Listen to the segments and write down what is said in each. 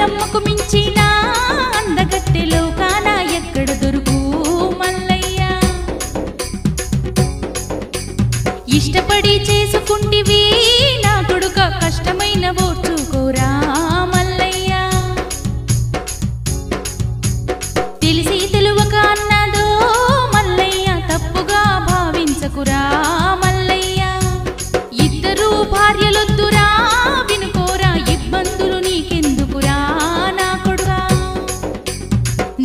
మేడాలమ్మకు మించిన అందగత్తె లోకాన ఎక్కడ దొరుకు మల్లయ్య ఇష్టపడి చేసుకుంటివి నా కొడుక కష్టమైన ఓర్చుకోరా మల్లయ్య తెలిసి తెలువక అన్నదో మల్లయ్య తప్పుగా భావించకురా మల్లయ్య ఇద్దరు భార్యలొద్దురా వినుకోరా ఇబ్బందులు నీకెందుకురా నా కొడుకా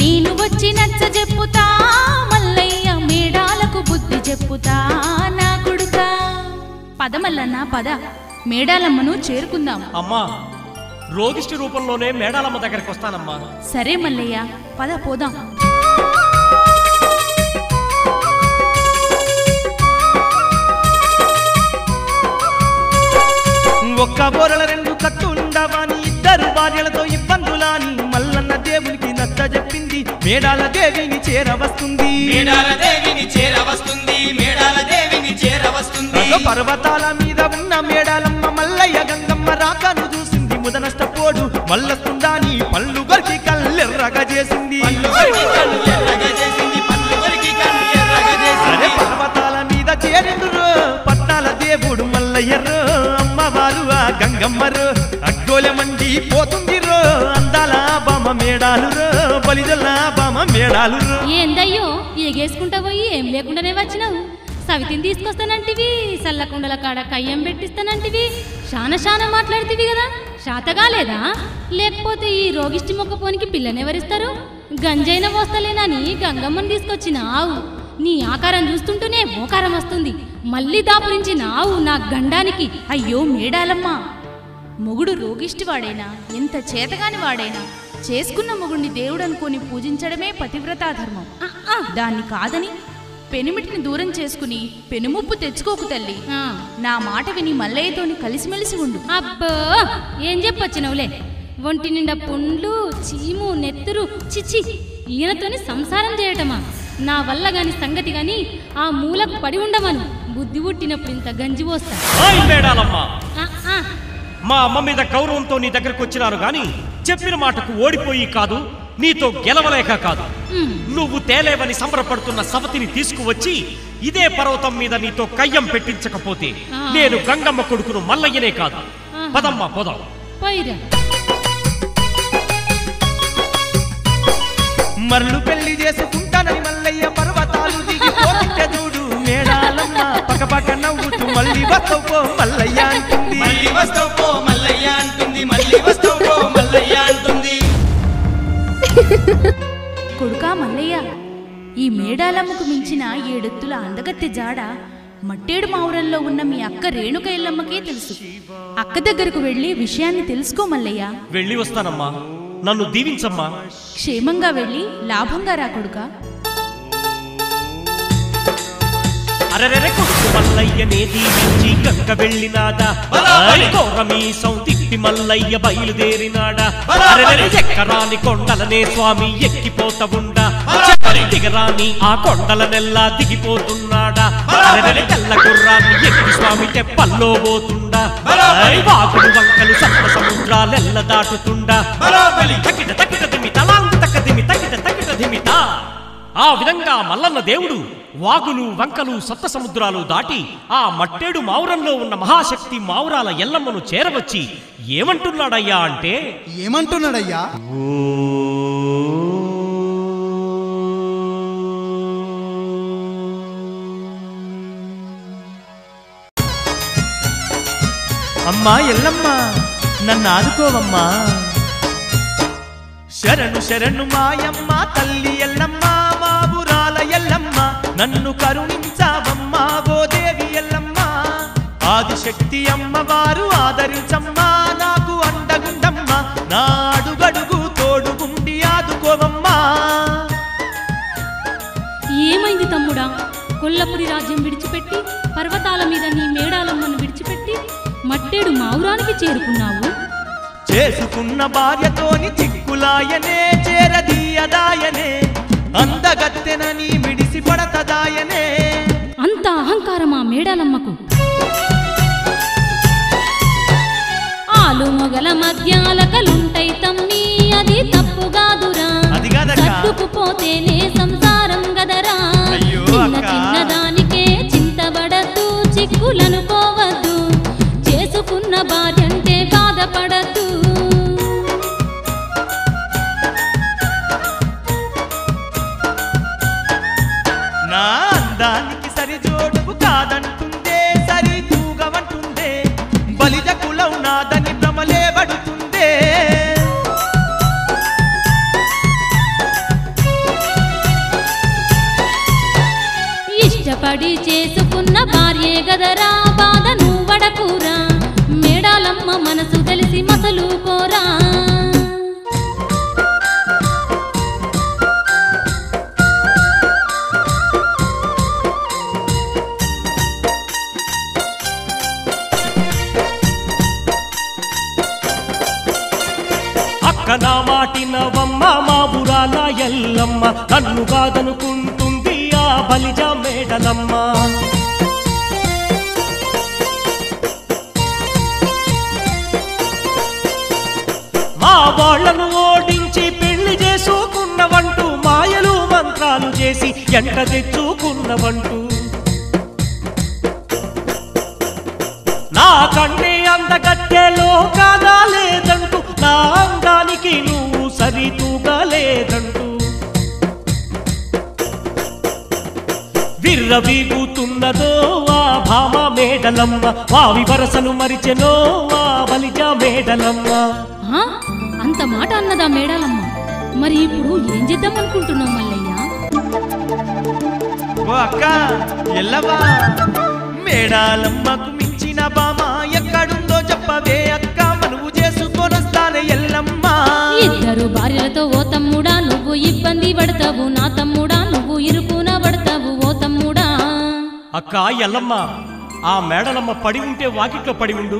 నేను వచ్చి నచ్చ చెప్పుతా మల్లయ్య మేడాలకు బుద్ధి చెప్పుతా నా కొడుకా పద మల్లన్న పద మేడాలమ్మను చేరుకుందాం అమ్మా రోగిష్టి రూపంలోనే మేడాలమ్మ దగ్గరికి వస్తానమ్మా సరే మల్లయ్య పద పోదాం ఒక్క బోరల రెండు కత్తుండవాని ఇద్దరు భార్యలతో ఇబ్బందులాని మల్లన్న దేవునికి నచ్చ చెప్పింది మేడాల దేవిని చేరవస్తుంది పర్వతాల మీద ఉన్న మేడాలమ్మ మల్లయ్య గంగమ్మ రాకను చూసింది ముదనష్టపోడు మల్లస్తుందాని పళ్ళు గరికి కళ్ళెర్రగా చేసింది అరే పర్వతాల మీద చేరిండు పట్నాల దేవుడు మల్లయ్యరు అమ్మవారు ఆ గంగమ్మరు అగ్గోలె మండి పోతుందిరో అందాల బామ మేడాలు బలిదల బామ మేడాలు ఏందయ్యో ఎగేసుకుంటా పోయి ఏం లేకుండానే వచ్చినావు సవితిని తీసుకొస్తానంటివి సల్లకుండల కాడ కయ్యం పెట్టిస్తానంటివి శాన మాట్లాడుతీవి కదా శాతగా లేదా లేకపోతే ఈ రోగిష్టి మొక్కపోనికి పిల్లనెవరిస్తారు గంజైన పోస్తలేనని గంగమ్మని తీసుకొచ్చినావు నీ ఆకారం చూస్తుంటూనే మోకారం వస్తుంది మళ్ళీ దాపురించినావు నా గండానికి అయ్యో మేడాలమ్మ మొగుడు రోగిష్టి వాడైనా ఎంత చేతగాని వాడైనా చేసుకున్న మొగుడిని దేవుడు అనుకొని పూజించడమే పతివ్రతా ధర్మం దాన్ని కాదని పెనిమిటిని దూరం చేసుకుని పెనుముప్పు తెచ్చుకోకు తల్లి నా మాట విని మల్లయ్యతోని కలిసిమెలిసి ఉండు అబ్బో ఏం చెప్పొచ్చినవులే ఒంటి నిండా పుండ్లు చీము నెత్తురు చిచి ఈయనతోని సంసారం చేయటమా నా వల్ల గాని సంగతి గాని ఆ మూలకు పడి ఉండమను బుద్ధి పుట్టినప్పుడు ఇంత గంజి పోస్తా మా అమ్మ మీద గౌరవంతో నీ దగ్గరకు వచ్చినాను గాని చెప్పిన మాటకు ఓడిపోయి కాదు నీతో గెలవలేక కాదు నువ్వు తేలేవని సంబరపడుతున్న సవతిని తీసుకువచ్చి ఇదే పర్వతం మీద నీతో కయ్యం పెట్టించకపోతే నేను గంగమ్మ కొడుకును మల్లయ్యనే కాదు పదమ్మా పోదాం మరలు పెళ్లి చేసుకుంటానని మల్లయ్య పర్వతాలు దిగిపోతుంటే చూడు మేడాలమ్మ పక్కపక్క నవ్వుతూ మళ్ళీ వస్తావు పో మల్లయ్య అంటుంది మళ్ళీ వస్తావు పో మల్లయ్య అంటుంది మళ్ళీ వస్తావు పో మల్లయ్య అంటుంది కొడుకా మల్లయ్య ఈ మేడాలమ్మకు మించిన ఏడెత్తుల అందగత్తె జాడ మట్టేడు మావురంలో ఉన్న మీ అక్క రేణుక ఎల్లమ్మకే తెలుసు అక్క దగ్గరకు వెళ్ళి విషయాన్ని తెలుసుకో మల్లయ్య వెళ్ళి వస్తానమ్మా నన్ను దీవించమ్మా క్షేమంగా వెళ్ళి లాభంగా రా కొడుకా అరెరెరె కొడుకు మల్లయ్యనే దీవించి గంగ వెళ్ళినాదా కోరమీసం తిప్పి మల్లయ్య బయలుదేరినాడా ఎక్కరాని కొండలనే స్వామి ఎక్కిపోతవుండా దిగరాని ఆ కొండలనెల్లా దిగిపోతున్నాడా తెల్ల గుర్రాన్ని ఎక్కి స్వామి తెప్పల్లో పోతుండా వాకుడు వంకలు సప్త సముద్రాలెల్ల దాటుతుండా తకిట తకిట దిమిత లాంగు తక్క దిమి తకిట తకిట దిమిత ఆ విధంగా మల్లన్న దేవుడు వాగులు వంకలు సప్త సముద్రాలు దాటి ఆ మట్టేడు మావురంలో ఉన్న మహాశక్తి మావురాల ఎల్లమ్మను చేరవచ్చి ఏమంటున్నాడయ్యా అంటే ఏమంటున్నాడయ్యా అమ్మా ఎల్లమ్మ నన్ను ఆదుకోవమ్మా శరణు శరణు మాయమ్మ తల్లి ఎల్లమ్మ మాబురాల ఎల్లమ్మ నన్ను కరుణించావమ్మా గోదేవి ఎల్లమ్మ ఆదిశక్తి అమ్మవారు ఆదరించమ్మా నాకు అండగుండమ్మ నా అడుగడుగు తోడుగుండి ఆదుకోవమ్మా ఏమైంది తమ్ముడా కొల్లపురి రాజ్యం విడిచిపెట్టి పర్వతాల మీద నీ మేడాలమ్మను విడిచిపెట్టి మట్టేడు మావురానికి చేరుకున్నావు చేసుకున్న భార్యతోని చిక్కులాయనే చేరదీయదాయనే అందగత్తెనని మిడిసి పడతదాయనే అంత అహంకారమా మేడాలమ్మకు ఆలు మొగల మధ్యాలకలుంటై తమ్మి తప్పుగాదురా అది కాదక్క. సర్దుకుపోతేనే సంసారం గదరా అయ్యో అక్క. చిన్నదానికే చింతబడద్దు చిక్కులనుకోవద్దు చేసుకున్న భార్యంటే బాధపడద్దు నా అందానికి సరిజోడుకు కాదంటుందే సరి తూగవంటుందే బలిజ కులం నాదని భ్రమలే పడుతుందే ఇష్టపడి చేసుకున్న భార్యే గదరా బాధ నువ్వడకురా మేడాలమ్మ మనసు తెలిసి మసలుకోరా అక్క నా మాటినవమ్మ మా బురాల ఎల్లమ్మ నన్ను కాదనుకుంటుంది ఆ బలిజ మేడలమ్మ మా వాళ్ళను ఓడించి పెళ్లి చేసుకున్నవంటూ మాయలు మంత్రాలు చేసి ఎంట తెచ్చుకున్నవంటూ నా కంటే అందగత్తెలో కాదా లేదంటూ నా అందానికి నువ్వు సరితూగలేదంటూ విర్రవీగుతున్నదో ఆ భామ మేడలమ్మ వావి వరసలు మరిచెనో ఆ బలిజ మేడలమ్మ ఆ? అంత మాట అన్నదా మేడాలమ్మ మరి ఇప్పుడు ఏం చేద్దాం అనుకుంటున్నావు మల్లయ్య ఓ అక్క ఎల్లవా మేడాలమ్మకు మించిన బామ ఎక్కడుందో చెప్పవే అక్క మనవు చేసుకొనొస్తానే ఎల్లమ్మ ఇద్దరు భార్యలతో ఓ తమ్ముడా నువ్వు ఇబ్బంది పడతావు నా తమ్ముడా నువ్వు ఇరుకున పడతావు ఓ తమ్ముడా అక్క ఎల్లమ్మ ఆ మేడలమ్మ పడి ఉంటే వాకిట్లో పడి ఉండు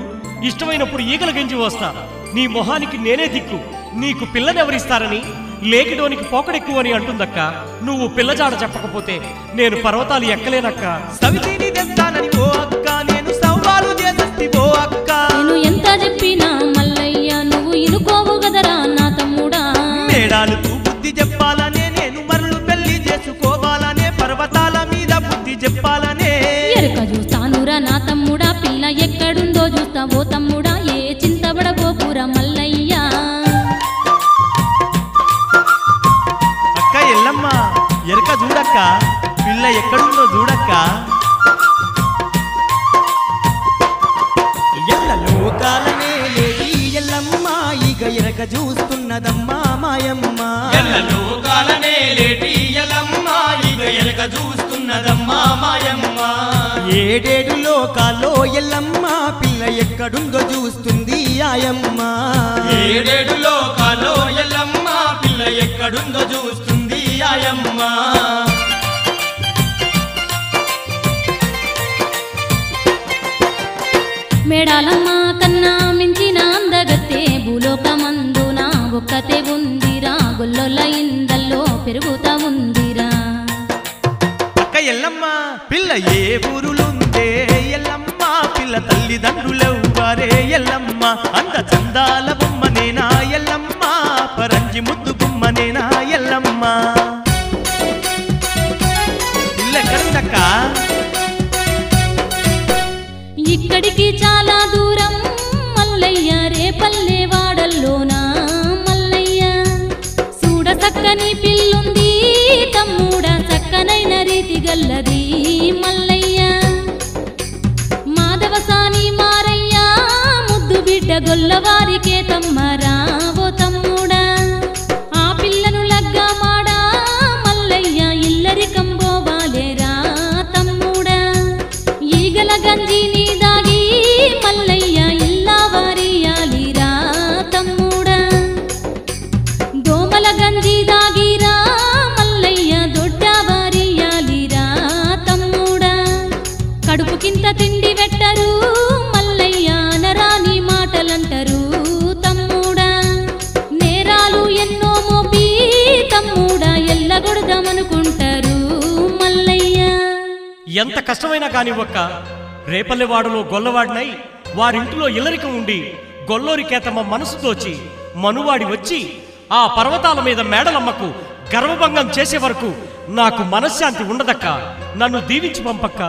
ఇష్టమైనప్పుడు ఈగల గెంజి వస్తా నీ మొహానికి నేనే దిక్కు నీకు పిల్లనెవరిస్తారని లేకిడోనికి పోకడెక్కువ అని అంటుందక్క నువ్వు పిల్లజాడ చెప్పకపోతే నేను పర్వతాలు ఎక్కలేనక్క సవితిని తెస్తానని ఓ అక్క నేను సవాలు చేసేస్తి ఓ అక్క నేను ఎంత చెప్పినా మల్లయ్య నువ్వు ఇనుకోవు గదరా నా తమ్ముడా మేడాలకు బుద్ధి చెప్పాలనే నేను మరలు పెళ్లి చేసుకోవాలనే పర్వతాల మీద బుద్ధి చెప్పాలనే ఎరక చూస్తానురా నా తమ్ముడా పిల్ల ఎక్కడుందో చూస్తా ఓ తమ్ముడా ఏ చింతబడబోకురా మల్లయ్య అక్క ఎల్లమ్మ ఎరక చూడక్క పిల్ల ఎక్కడుందో చూడక్క లోకాలనే లేడి ఎల్లమ్మ ఇక ఎరక చూస్తున్నదమ్మా మాయమ్మ లోకాలనే లేడి ఎల్లమ్మ ఇక ఎరక చూస్తున్నదమ్మా మాయమ్మ ఏడేడు లోకాల్లో ఎల్లమ్మ పిల్ల ఎక్కడుందో చూస్తుంది ఆయమ్మ ఏడేడు లోకాల్లో ఎల్లమ్మ పిల్ల ఎక్కడుందో చూస్తుంది ఆయమ్మ మేడాలమ్మ కన్నా మించిన అందగత్తే భూలోకమందున ఒక్కతే ఉందిరా గొల్లొల్ల ఇందల్లో పెరుగుతా ఉందిరా అక్క ఎల్లమ్మ పిల్ల ఏ ఊరులుందే ఎల్లమ్మ పిల్ల తల్లిదండ్రులెవ్వరే ఎల్లమ్మ అంత చందాల బొమ్మనేనా ఎల్లమ్మ పరంజి ముద్దు బొమ్మనేనా ఎల్లమ్మ పిల్ల ఎక్కడుందక్క ఇక్కడికి చాలా దూరం మల్లయ్య రేపల్లె వాడల్లోనా మల్లయ్య చూడ చక్కని పిల్లుంది తమ్ముడా చక్కనైన రీతి గల్లది మల్లయ్య మాధవసాని మారయ్య ముద్దు బిడ్డ గొల్లవారికే తమ్మరా ఓ తమ్ముడా ఆ పిల్లను లగ్గమాడా మల్లయ్య ఇల్లరికం పోవాలేరా తమ్ముడా ఈగల గంజిని దాగి మల్లయ్య ఇల్లా వారియాలిరా తమ్ముడా దోమల గంజి దాగిరా మల్లయ్య దొడ్డ వారియాలిరా తమ్ముడా కడుపుకింత తిండి పెట్టరు మల్లయ్య నరాని మాటలంటారు తమ్ముడా నేరాలు ఎన్నో మోపి తమ్ముడా ఎల్లగొడదామనుకుంటారు మల్లయ్య ఎంత కష్టమైనా కానివ్వక్క రేపల్లెవాడలో గొల్లవాడినై వారింటిలో ఇల్లరికం ఉండి గొల్లోరికే తమ మనసు తోచి మనువాడి వచ్చి ఆ పర్వతాల మీద మేడలమ్మకు గర్వభంగం చేసే వరకు నాకు మనశ్శాంతి ఉండదక్క. నన్ను దీవించి పంపక్క.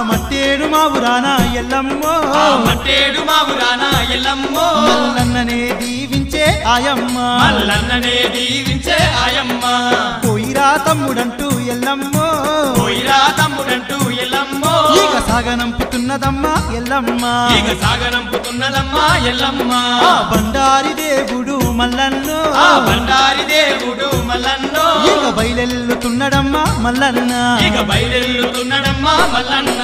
మట్టేడు మావురానా ఎల్లమ్మో, మట్టేడు మావురానా ఎల్లమ్మో, మల్లన్ననే దీవించే ఆయమ్మ, మల్లన్ననే దీవించే ఆయమ్మ. పోయిరా తమ్ముడంటూ ఎల్లమ్మో, పోయిరా తమ్ముడంటూ ఎల్లమ్మో, ఇక సాగనంపుతున్నదమ్మా ఎల్లమ్మ, ఇక సాగనంపుతున్నదమ్మా ఎల్లమ్మ. ఆ బండారి దేవుడు మల్లన్నో, ఆ బండారి దేవుడు మల్లన్నో, ఇక బయలెల్లుతున్నడమ్మా మల్లన్న, ఇక బయలెల్లుతున్నడమ్మా మల్లన్న.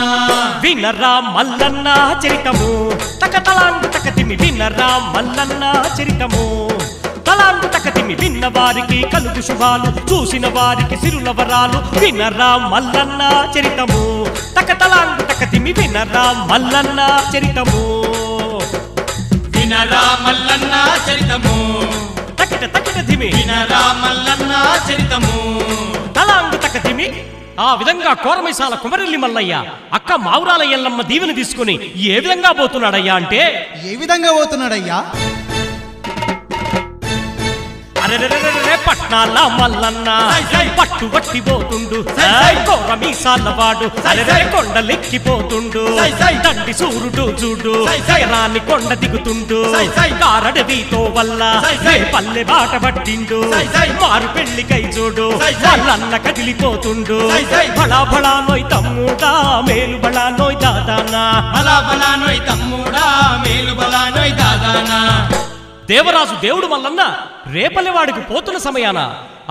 వినరా మల్లన్న చరితము, తకతలాంగు తకతిమి వినరా మల్లన్న చరితము. తలాంగు తకతిమి విన్న వారికి కలుగు శుభాలు, చూసిన వారికి సిరుల వరాలు. వినరా మల్లన్న చరితము, తకతలాంగు తకతిమి వినరా మల్లన్న చరితము. వినరా మల్లన్న చరితము, తకిట తకిట ధిమి వినరా మల్లన్న చరితము. తలాంగు తకతిమి. ఆ విధంగా కోరమైసాల కుమరెల్లి మల్లయ్య అక్క మావురాల ఎల్లమ్మ దీవెని తీసుకుని ఏ విధంగా పోతున్నాడయ్యా అంటే, ఏ విధంగా పోతున్నాడయ్యా? అరెరెరెరెరె పట్నాల మల్లన్న పట్టు వట్టి పోతుండు, కోరమీసాల వాడు అరెరె కొండలెక్కిపోతుండు. దండి సూరుడు చూడు రాని కొండ దిగుతుండు, కారడవితో వల్ల పల్లె బాట పట్టిండు. మారు పెళ్లికై చూడు మల్లన్న కదిలిపోతుండు. బళా బళా నోయ్ తమ్ముడా మేలు బళా నోయ్ దాదానా, బలా బలా నోయ్ తమ్ముడా మేలు బలా నోయ్ దాదానా. దేవరాజు దేవుడు మల్లన్న రేపల్లెవాడికి పోతున్న సమయాన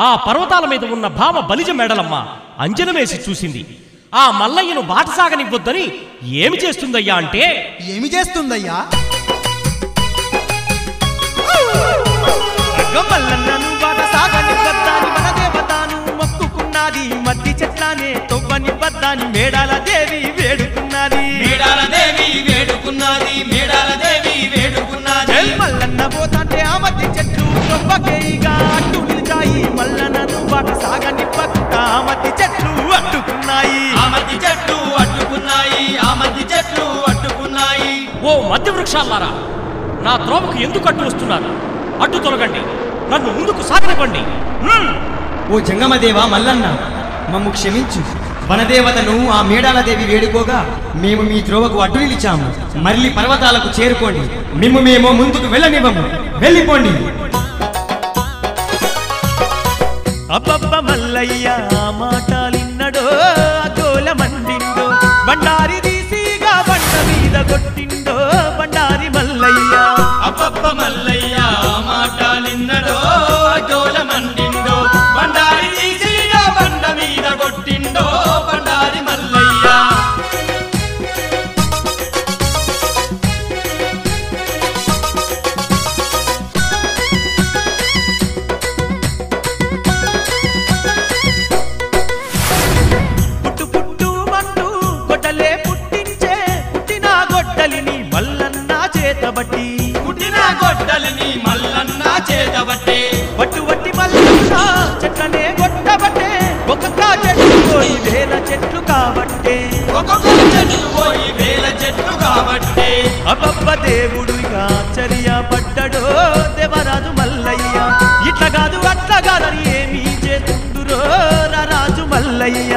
ఆ పర్వతాల మీద ఉన్న భామ బలిజ మేడలమ్మ అంజనమేసి చూసింది. ఆ మల్లయ్యను బాట సాగనివ్వొద్దని ఏమి చేస్తుందయ్యా అంటే, ఏమి చేస్తుందయ్యా? మల్లన్నను బాట సాగనివ్వద్దాని మన దేవతాను మొక్కుకున్నది. మట్టి చెట్లానే తొవ్వనివ్వద్దాని మేడాల దేవి వేడుకున్నది. మేడాల దేవి వేడుకున్నది, మేడాల దేవి వేడుకున్నది. మల్లన్న పోతాంటే ఆ మట్టి చెట్లు తొవ్వకేయిగా అడ్డు నిలిచాయి. మల్లన్నను బాట సాగనివ్వకుండా ఆ మట్టి చెట్లు అడ్డుకున్నాయి. ఆ మధ్య చెట్లు అడ్డుకున్నాయి, ఆ మధ్య చెట్లు అడ్డుకున్నాయి. ఓ మధ్య వృక్షాలారా, నా త్రోవకు ఎందుకు అడ్డు వస్తున్నారు? అడ్డు తొలగండి, నన్ను ముందుకు సాగనివ్వండి. ఓ జంగమదేవ మల్లన్న, మమ్ము క్షమించు. వనదేవతను ఆ మేడాలదేవి వేడుకోగా మేము మీ త్రోవకు అడ్డు నిలిచాము. మళ్ళీ పర్వతాలకు చేరుకోండి, మేము ముందుకు వెళ్ళనివ్వము. వెళ్ళిపోండి. అబ్బబ్బ మల్లయ్య మాటలిన్నడో అగోల మండిండో. బండారి తీసిగా బండ మీద కొట్టిండో బండారి మల్లయ్య. అబ్బబ్బ మల్లయ్య మాటలిన్నడో జోల మండిండో. బండారి తీసిగా బండ మీద కొట్టిండో బండారి మల్లయ్య. పుట్టు పుట్టు మంటూ గొడ్డలే పుట్టించే పుట్టిన గొడ్డలిని మల్లన్న చేతబట్టి. పుట్టిన గొడ్డలిని మల్లన్న చేతబట్టే. వట్టు వట్టి మల్లన్న చెట్లనే గొట్టబట్టే. ఒక్కొక్క చెట్టు పోయి వేల చెట్లు కాబట్టే. ఒక్కొక్క చెట్లు పోయి వేల చెట్లు కాబట్టే. అబ్బబ్బ దేవుడుగా ఆశ్చర్యపడ్డడో దేవరాజు మల్లయ్య. ఇట్లా కాదు అట్లా కాదని ఏమీ చేతుండురో రాజు మల్లయ్య.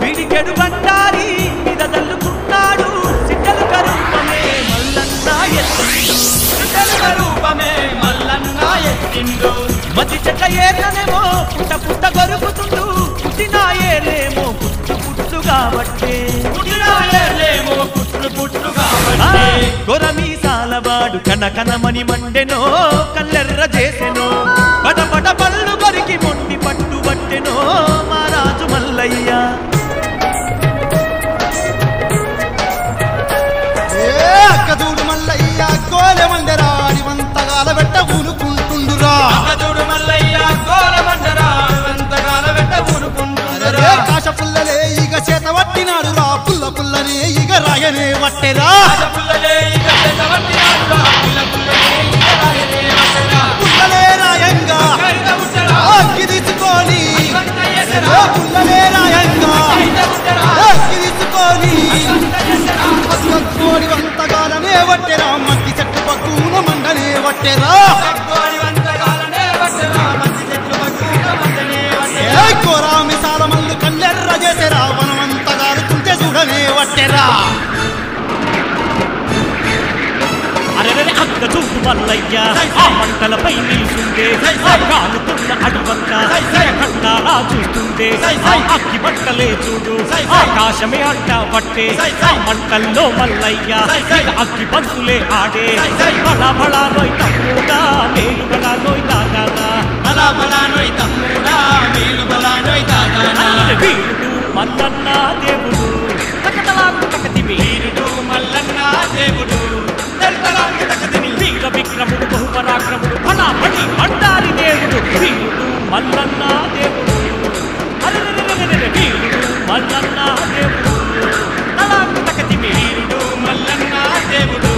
పిడికెడు బండారి మీద దల్లుకున్నాడు. సిట్టలు కరుపమే మల్లన్న ఎత్తిండు. సిట్టల రూపమే మల్లన్న ఎత్తిండు. మధ్య చెట్ల ఏర్లనేమో పుట్ట పుట్ట గొరుకుతుండు. పుట్టిన ఏర్లేమో పుట్టు పుట్టు కాబట్టే. పుట్టిన ఏర్లేమో పుట్లు పుట్లు కాబట్టే. కొరమీసాలవాడు కనకనమని మండెనో కల్లెర్ర చేసెనో. పటపట పళ్ళు కొరికి మొండి పట్టు పట్టెనో మా రాజు మల్లయ్య. అక్కదూడు మల్లయ్య గోలె మండెరా అడివంతగాల పెట్ట వట్టెరా కోరా మిసాల మల్లు కళ్ళెర్ర చేసేరా వనమంతా గారుతుంటే చూడనే వట్టెరా అక్క చూడు మల్లయ్య ఆ మంటలపై నిలుచుండే కాలుతున్న అడివంతా కట్టాలా చూస్తుండే అక్కి బట్టలే చూడు ఆకాశమే అడ్డ పట్టే మంటల్లో మల్లయ్య అక్కి బంతులే ఆడే బలా బలా నోయ్ తమ్ముడా మేలు బలా నోయ్ దాదానా బలా బలా నోయ్ తమ్ముడా మేలు బలా నోయ్ దాదానా వీరుడు మల్లన్న దేవుడు వీరుడు మల్లన్న దేవుడు వీర విక్రముడు బహుపరాక్రముడు ఫలాపడి అంటారి దేవుడు వీరుడు మల్లన్న దేవుడు వీరుడు మల్లన్న దేవుడు తలాంగు తకతిమి వీరుడు మల్లన్న దేవుడు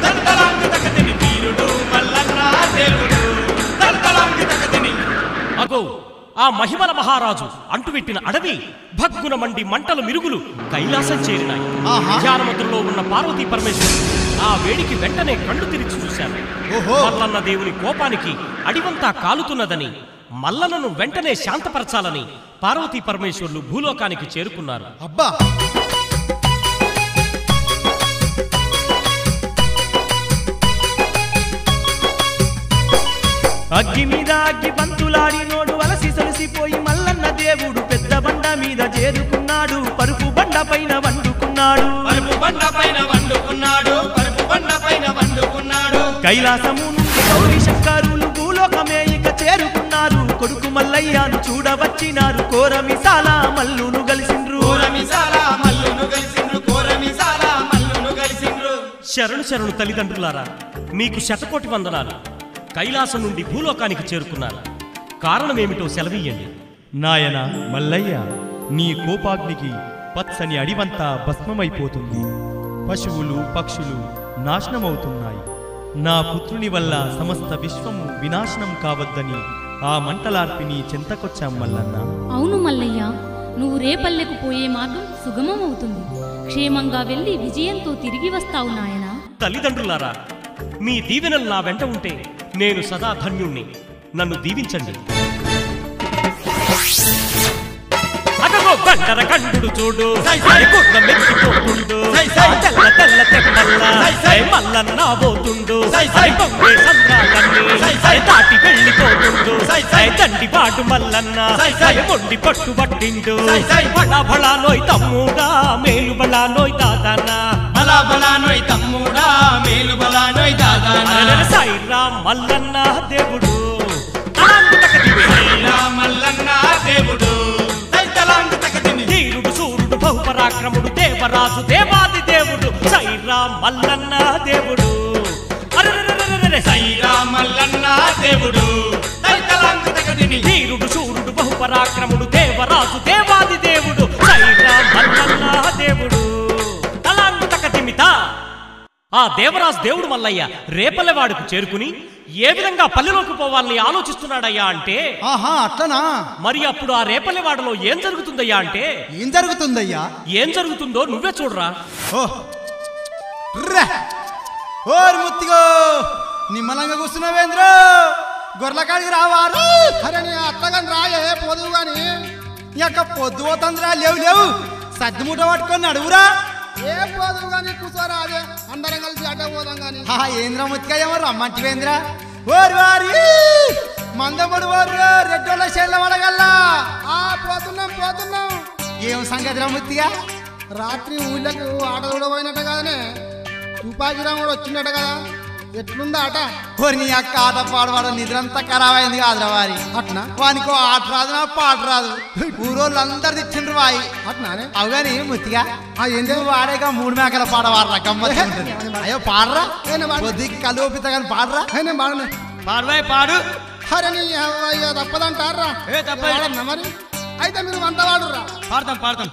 తలతలాంగు తకతిని వీరుడు మల్లన్న దేవుడు తలతలాంగు తకతిని అగో ఆ మహిమల మహారాజు అంటువెట్టిన అడవి భగ్గున మండి మంటలు మిరుగులు కైలాసం చేరినాయి. ధ్యానముద్రలో ఉన్న పార్వతీ పరమేశ్వరుడు ఆ వేడికి వెంటనే కళ్ళు తెరిచి చూశారు. మల్లన్న దేవుని కోపానికి అడివంతా కాలుతున్నదని మల్లన్నను వెంటనే శాంతపరచాలని పార్వతీ పరమేశ్వరులు భూలోకానికి చేరుకున్నారు. అబ్బా అగ్గి మీద అగ్గి పంతులాడి నోడు అలసి సొలిసిపోయి మల్లన్న దేవుడు పెద్ద బండ మీద చేరుకున్నాడు. పరుపు బండ పైన వండుకున్నాడు. పరుపు బండ పైన వండుకున్నాడు. పరుపు బండ పైన వండుకున్నాడు. కైలాసము నుండి గౌరీ శంకరులు భూలోకమే ఇక చేరుకున్నారు. కొడుకు మల్లయ్యను చూడవచ్చినారు. కోరమిసాల మల్లును గలిసిండ్రు. కోరమిసాల మల్లును గలిసిండ్రు. కోరమిసాల మల్లును గలిసిండ్రు. శరణు శరణు తల్లిదండ్రులారా, మీకు శతకోటి వందనాలు. కైలాసం నుండి భూలోకానికి చేరుకున్నారు. కారణమేమిటో సెలవీయండి. నాయన మల్లయ్య, నీ కోపాగ్నికి పచ్చని అడివంతా భస్మమైపోతుంది. పశువులు పక్షులు నాశనమవుతున్నాయి. నా పుత్రుని వల్ల సమస్త విశ్వము వినాశనం కావద్దని ఆ మంటలార్పిని చెంతకొచ్చాం మల్లన్న. అవును మల్లయ్య, నువ్వు రేపల్లెకు పోయే మార్గం సుగమం అవుతుంది. క్షేమంగా వెళ్ళి విజయంతో తిరిగి వస్తావు నాయనా. తల్లిదండ్రులారా, మీ దీవెనలు నా వెంట ఉంటే నేను సదా ధన్యుణ్ణి. నన్ను దీవించండి. అగో బండర కండు చూడు, గుర్ర మెచ్చిపోతుండు, తెల్ల తెల్ల తెమ్మల్ల మల్లన్న పోతుండు, పొంగే సంద్రాలన్నీ దాటి వెళ్ళిపోతుండు, దండి పాటు మల్లన్న మొండి పట్టు పట్టిండు. బడా బడా నోయ్ తమ్ముడా మేలు బలా నోయ్ దాదానా బలా బలా నోయ్ తమ్ముడా మేలు బలా నోయ్ దాదానా సైరా మల్లన్న దేవుడు మల్లన్న దేవుడు ధీరుడు సూర్యుడు బహుపరాక్రముడు దేవరాజు దేవాది దేవుడు సైరా మల్లన్న దేవుడు సైరా మల్లన్న దేవుడు ధీరుడు సూర్యుడు బహుపరాక్రముడు దేవరాజు దేవాది దేవుడు సైరా మల్లన్న దేవుడు తలాంగు తకతిమిత. ఆ దేవరాజు దేవుడు మల్లయ్య రేపల్లెవాడుకు చేరుకుని ఏ విధంగా పల్లెలోకి పోవాలని ఆలోచిస్తున్నాడయ్యా అంటే, ఆహా అట్లనా? మరి అప్పుడు ఆ రేపల్లెవాడలో ఏం జరుగుతుందయ్యా అంటే, ఏం జరుగుతుందయ్యా? ఏం జరుగుతుందో నువ్వే చూడరా. ఓరి ముత్తిగో నిమ్మలంగా కూర్చున్నావేంద్ర, గొర్రెకాడికి రావారు. అరే నీ అత్తగాని రాయే పొదువు గాని ఇక పొద్దు పోతుందిరా. లేవు లేవు సద్దుమూట పట్టుకొని అడుగురా. ఏ పోదువు గాని కూర్చోరా, అదే అందరం కలిసి అడ్డ పోదాం గాని. ఏంద్ర ముత్తిగా ఏమో రమ్మంటివేంద్ర. ఓరి వారి మందపడు వారు రెడ్డోళ్ళ చేళ్ళ పడగల్లా. పోతున్నాం పోతున్నాం. ఏం సంగతి రా ముత్తిగా? రాత్రి ఊళ్ళకు ఆట చూడబోయినట్టు కదనే, తుపాకీరా కూడా వచ్చినట్టు కదా. ఎట్లుందా ఆట? ఓరి నీ అక్క ఆట పాడవాడు నిద్రంతా ఖరాబ్ అయింది కాదురా వారి. అట్నా? వానికో ఆట రాదు నా పాట రాదు. ఊరోళ్ళు అందరు తెచ్చిండ్రు వాయి. అట్నానే? అవుగాని ముత్తిగా ఏంది వాడేగా 3 మేకల పాట వాడరా గమ్మత్ ఉంటుంది. అయ్యో పాడరా, పాడు. కొద్దికి కలుపిత కానీ పాడరా. నేను పాడనే. పాడవాయి పాడు. అరే నీ అయ్యో తప్పదంటారా? తప్పదన్నా మరి. అయితే మీరు వంట వాడురా. పాడతాం పాడతాం.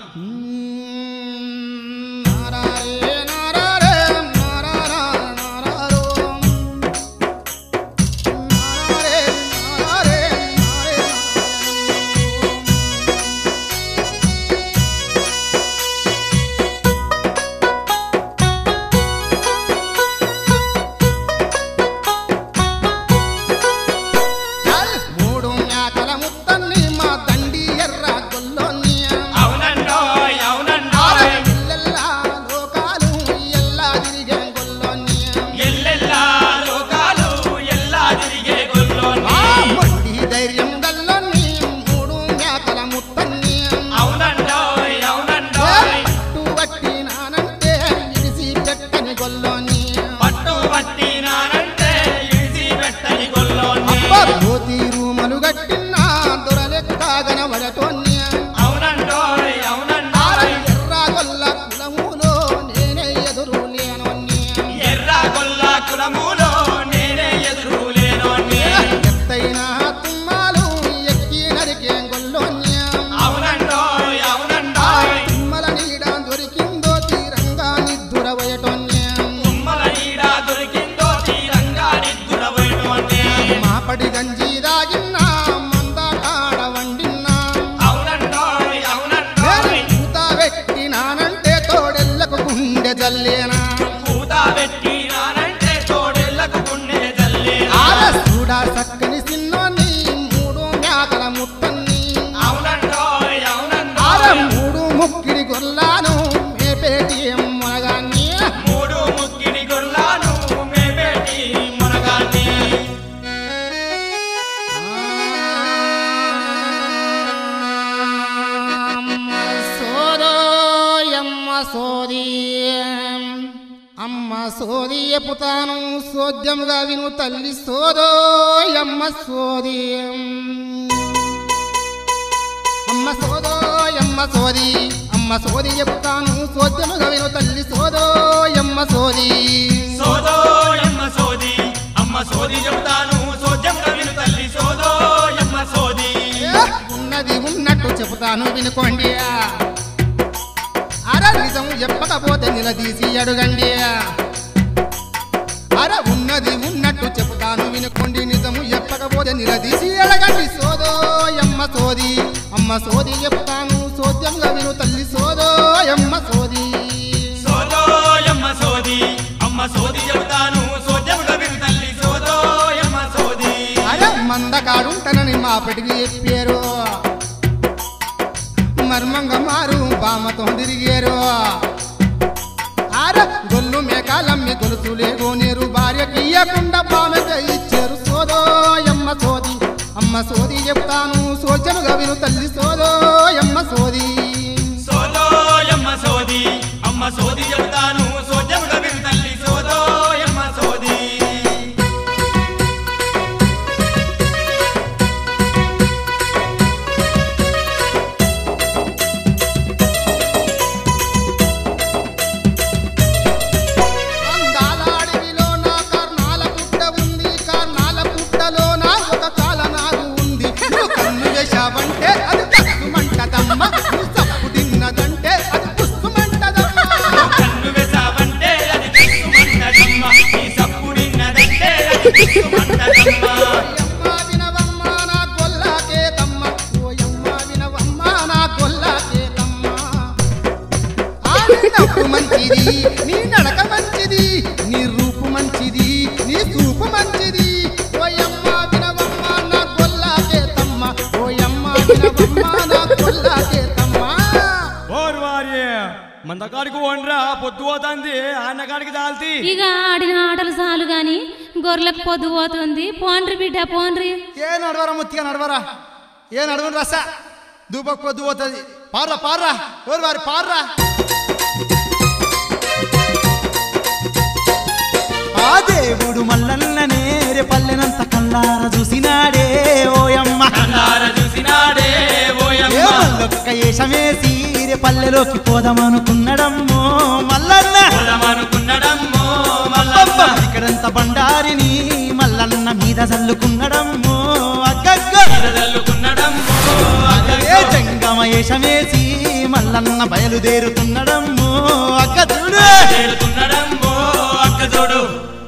మాపడి గంజి దాగిన్నా మంద కాడ వండిన్నా పూత పెట్టినానంటే తోడెల్లకు గుండె జల్లేనా చూడా చక్కని సిన్నోని మూడు మేకల ముత్తన్ని మూడు ముక్కిడి గొల్లాను మేపేటి మునగాన్ని అమ్మ సోది ఎప్పుతాను సోద్యముగా విను తల్లి సోదోయమ్మ సోది అమ్మ సోదోయమ్మ సోది అమ్మ సోది చెప్తాను సోద్యముగా విను తల్లి సోదోయమ్మ సోది ఉన్నది ఉన్నట్టు చెబుతాను వినుకోండి అర నిజం చెప్పకపోతే నిలదీసి అడుగండి అర ఉన్నది ఉన్నట్టు చెబుతాను వినుకోండి నిజము చెప్పకపోతే నిలదీసి అడగండి సోదోయమ్మ సోది అమ్మ సోది చెప్తాను సోద్యంగా విను తల్లి సోదోయమ్మ సోది అరే మందకాడుంటనని మా పెటికి చెప్పారు మర్మంగా మారు బామతో తిరిగారు ఆర గొల్లు మేకాలమ్మి గొలుసులేగో నీరు భార్యకి ఇయ్యకుండా బామెగా ఇచ్చారు సోదోయమ్మ సోది అమ్మ సోది చెప్తాను సోచముగా విను తల్లి సోదోయమ్మ సోది మంచిది నీ నడక మంచిది నీ రూపు మంచిది నీ చూపు మంచిది ఓయమ్మ వినవమ్మ నా గొల్లాకే తమ్మ ఓయమ్మ వినవమ్మ నా గొల్లాకే తమ్మ ఓర్ వార్యే మందకాడికి ఓన్రా పొద్దు పోతుంది ఆనకాడికి దాల్తి ఇక ఆడిన ఆటలు చాలు గాని గొర్రెలకు పొద్దు పోతుంది పోండ్రి బిడ్డ పోండ్రి ఏ నడవరా ముత్తిగా నడవరా ఏ నడవను రస దూపకు పొద్దు పోతుంది పార్రా పార్రా ఎవరు వారి పార్రా ఆ దేవుడు మల్లన్ననే రే పల్లెనంత కల్లార చూసినాడే ఓయమ్మ మల్లొక్క ఏషమేసి రే పల్లెలోకి పోదామనుకున్నడమ్మో మల్లన్న ఇక్కడంత బండారిని మల్లన్న మీద చల్లుకున్నడమ్మో అగ్గగ్గ జంగమ ఏషమేసి మల్లన్న బయలుదేరుతున్నడమ్మో అగ్గదుడు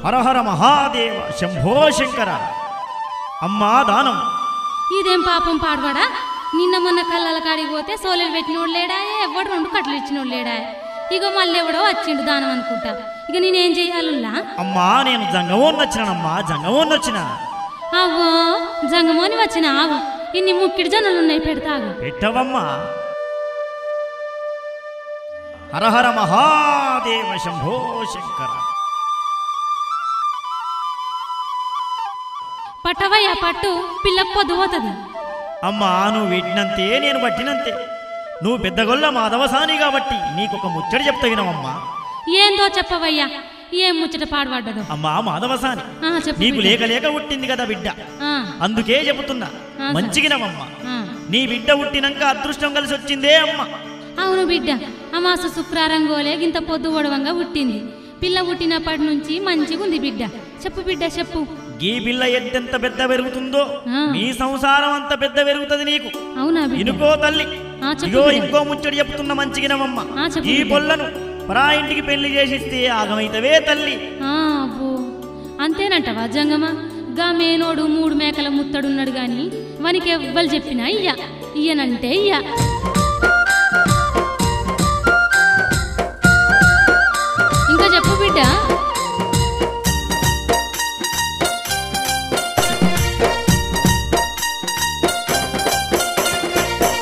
హరహర మహాదేవ శంభో శంకర అమ్మా దానం ఇదేం పాపం పాడవాడా నిన్న మొన్న కళ్ళల కాడికి పోతే సోలెలు పెట్టినోడు లేడా ఎవడు 2 కట్టలు ఇచ్చినోడు లేడా ఇగో మళ్ళీ ఎవడో వచ్చిండు దానం అనుకుంటా ఇక నేనేం చెయ్యాలుల్లా అమ్మా నేను జంగమోని వచ్చినానమ్మా జంగమోని వచ్చిన అవ్వో జంగమోని వచ్చిన ఆవు ఇన్ని ముక్కిడి జనులు ఉన్నాయి పెడతాగు పెట్టవమ్మా హరహర మహాదేవ శంభో శంకర పట్టవయ్యా పట్టు పిల్లకు పొద్దు పోతుంది అమ్మా నువ్వు పెట్టినంతే నేను పట్టినంతే నువ్వు పెద్దగొల్ల మాధవసాని కాబట్టి నీకొక ముచ్చట చెప్తా వినవమ్మా ఏందో చెప్పవయ్యా ఏం ముచ్చట పాడుపడ్డదు అమ్మా మాధవసాని చెప్పు నీకు బిడ్డ. లేక లేక పుట్టింది కదా బిడ్డ అందుకే చెబుతున్నా మంచిగినవమ్మా నీ బిడ్డ పుట్టినాక అదృష్టం కలిసి వచ్చిందే అమ్మ అవును బిడ్డ అమాస శుక్రారం గోలే గింత పొద్దు ఒడవంగా పుట్టింది పిల్ల పుట్టినప్పటి నుంచి మంచిగా ఉంది బిడ్డ చెప్పు బిడ్డ చెప్పు ఈ పిల్ల ఎంతెంత పెద్ద పెరుగుతుందో నీ సంసారం అంత పెద్ద పెరుగుతుంది నీకు అవునా బిడ్డ ఇనుకో తల్లి చెప్పు ఇగో బిడ్డ. ఇంకో ముచ్చట చెప్తున్న మంచిగినవమ్మ చెప్పు ఈ బిడ్డ. పొల్లను పరా ఇంటికి పెళ్లి చేసిస్తే ఆగమైతవే తల్లి అబ్బో అంతేనంటవా జంగమ్మ గా మేనోడు 3 మేకల ముత్తడున్నాడు గాని వానికి ఎవ్వరు చెప్పినా ఇయ్యనంటే ఇంకా చెప్పు బిడ్డ.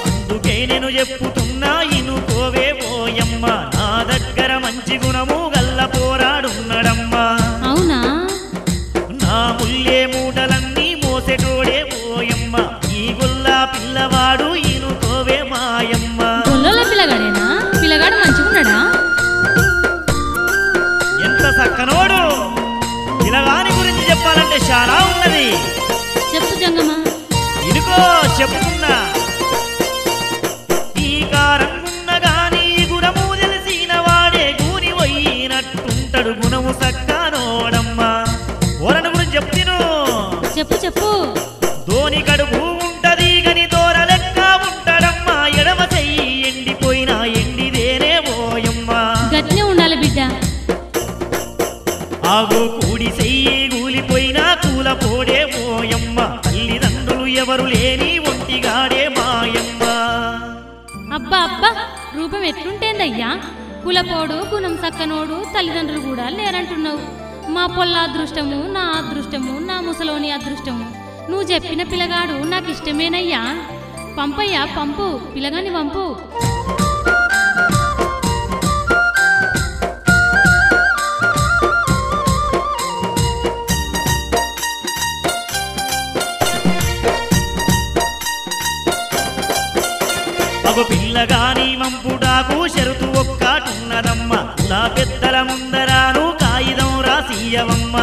అందుకే నేను చెప్పుతున్నా ఇనుకోవే ఓయమ్మ, నా దగ్గర మంచి గుణము గల్ల పోరాడున్నడమ్మా. అవునా? నా ముల్లే మూటలన్నీ మోసెటోడే ఓయమ్మ, ఈ గొల్లా పిల్లవాడు ఇనుకోవే మాయమ్మ. గొల్లోల పిల్లగాడేనా? పిల్లగాడు మంచిగున్నాడా? ఎంత సక్కనోడు! పిల్లగాని గురించి చెప్పాలంటే చాలా ఉన్నది. చెప్పు జంగమా. ఇనుకో చెప్పుకున్నా. ఈ కారంగున్న గాని గుణము తెలిసిన వాడే గూని పోయినట్టుంటడు, గుణము సక్కనోడమ్మా. ఓరణ గురించి చెప్తిను. చెప్పు. ధోని కడుపు ఉంటది గని దూర లెక్క ఉంటాడమ్మా, ఎడమ చెయ్యి ఎండిపోయినా ఎండిదేనే పోయమ్మా. గట్నే ఉండాలి బిడ్డ. ఆగో కూడి చెయ్యి కూలిపోయినా కూల పోడే పోయమ్మ, తల్లిదండ్రులు ఎవరు లేని ఒంటిగాడే మాయమ్మ. అబ్బా రూపం ఎట్లుంటేందయ్యా? కులపోడు గుణం సక్కనోడు తల్లిదండ్రులు కూడా లేరంటున్నావు. మా పొల్ల అదృష్టము, నా అదృష్టము, నా ముసలోని అదృష్టము. నువ్వు చెప్పిన పిల్లగాడు నాకు ఇష్టమేనయ్యా. పంపయ్యా, పంపు, పిల్లగాని పంపు. అగో పిల్లగాని మంపుడాకు షరుతు ఒక్కటున్నదమ్మ, నా పెద్దల ముందరాను కాగితం రాసియవమ్మ.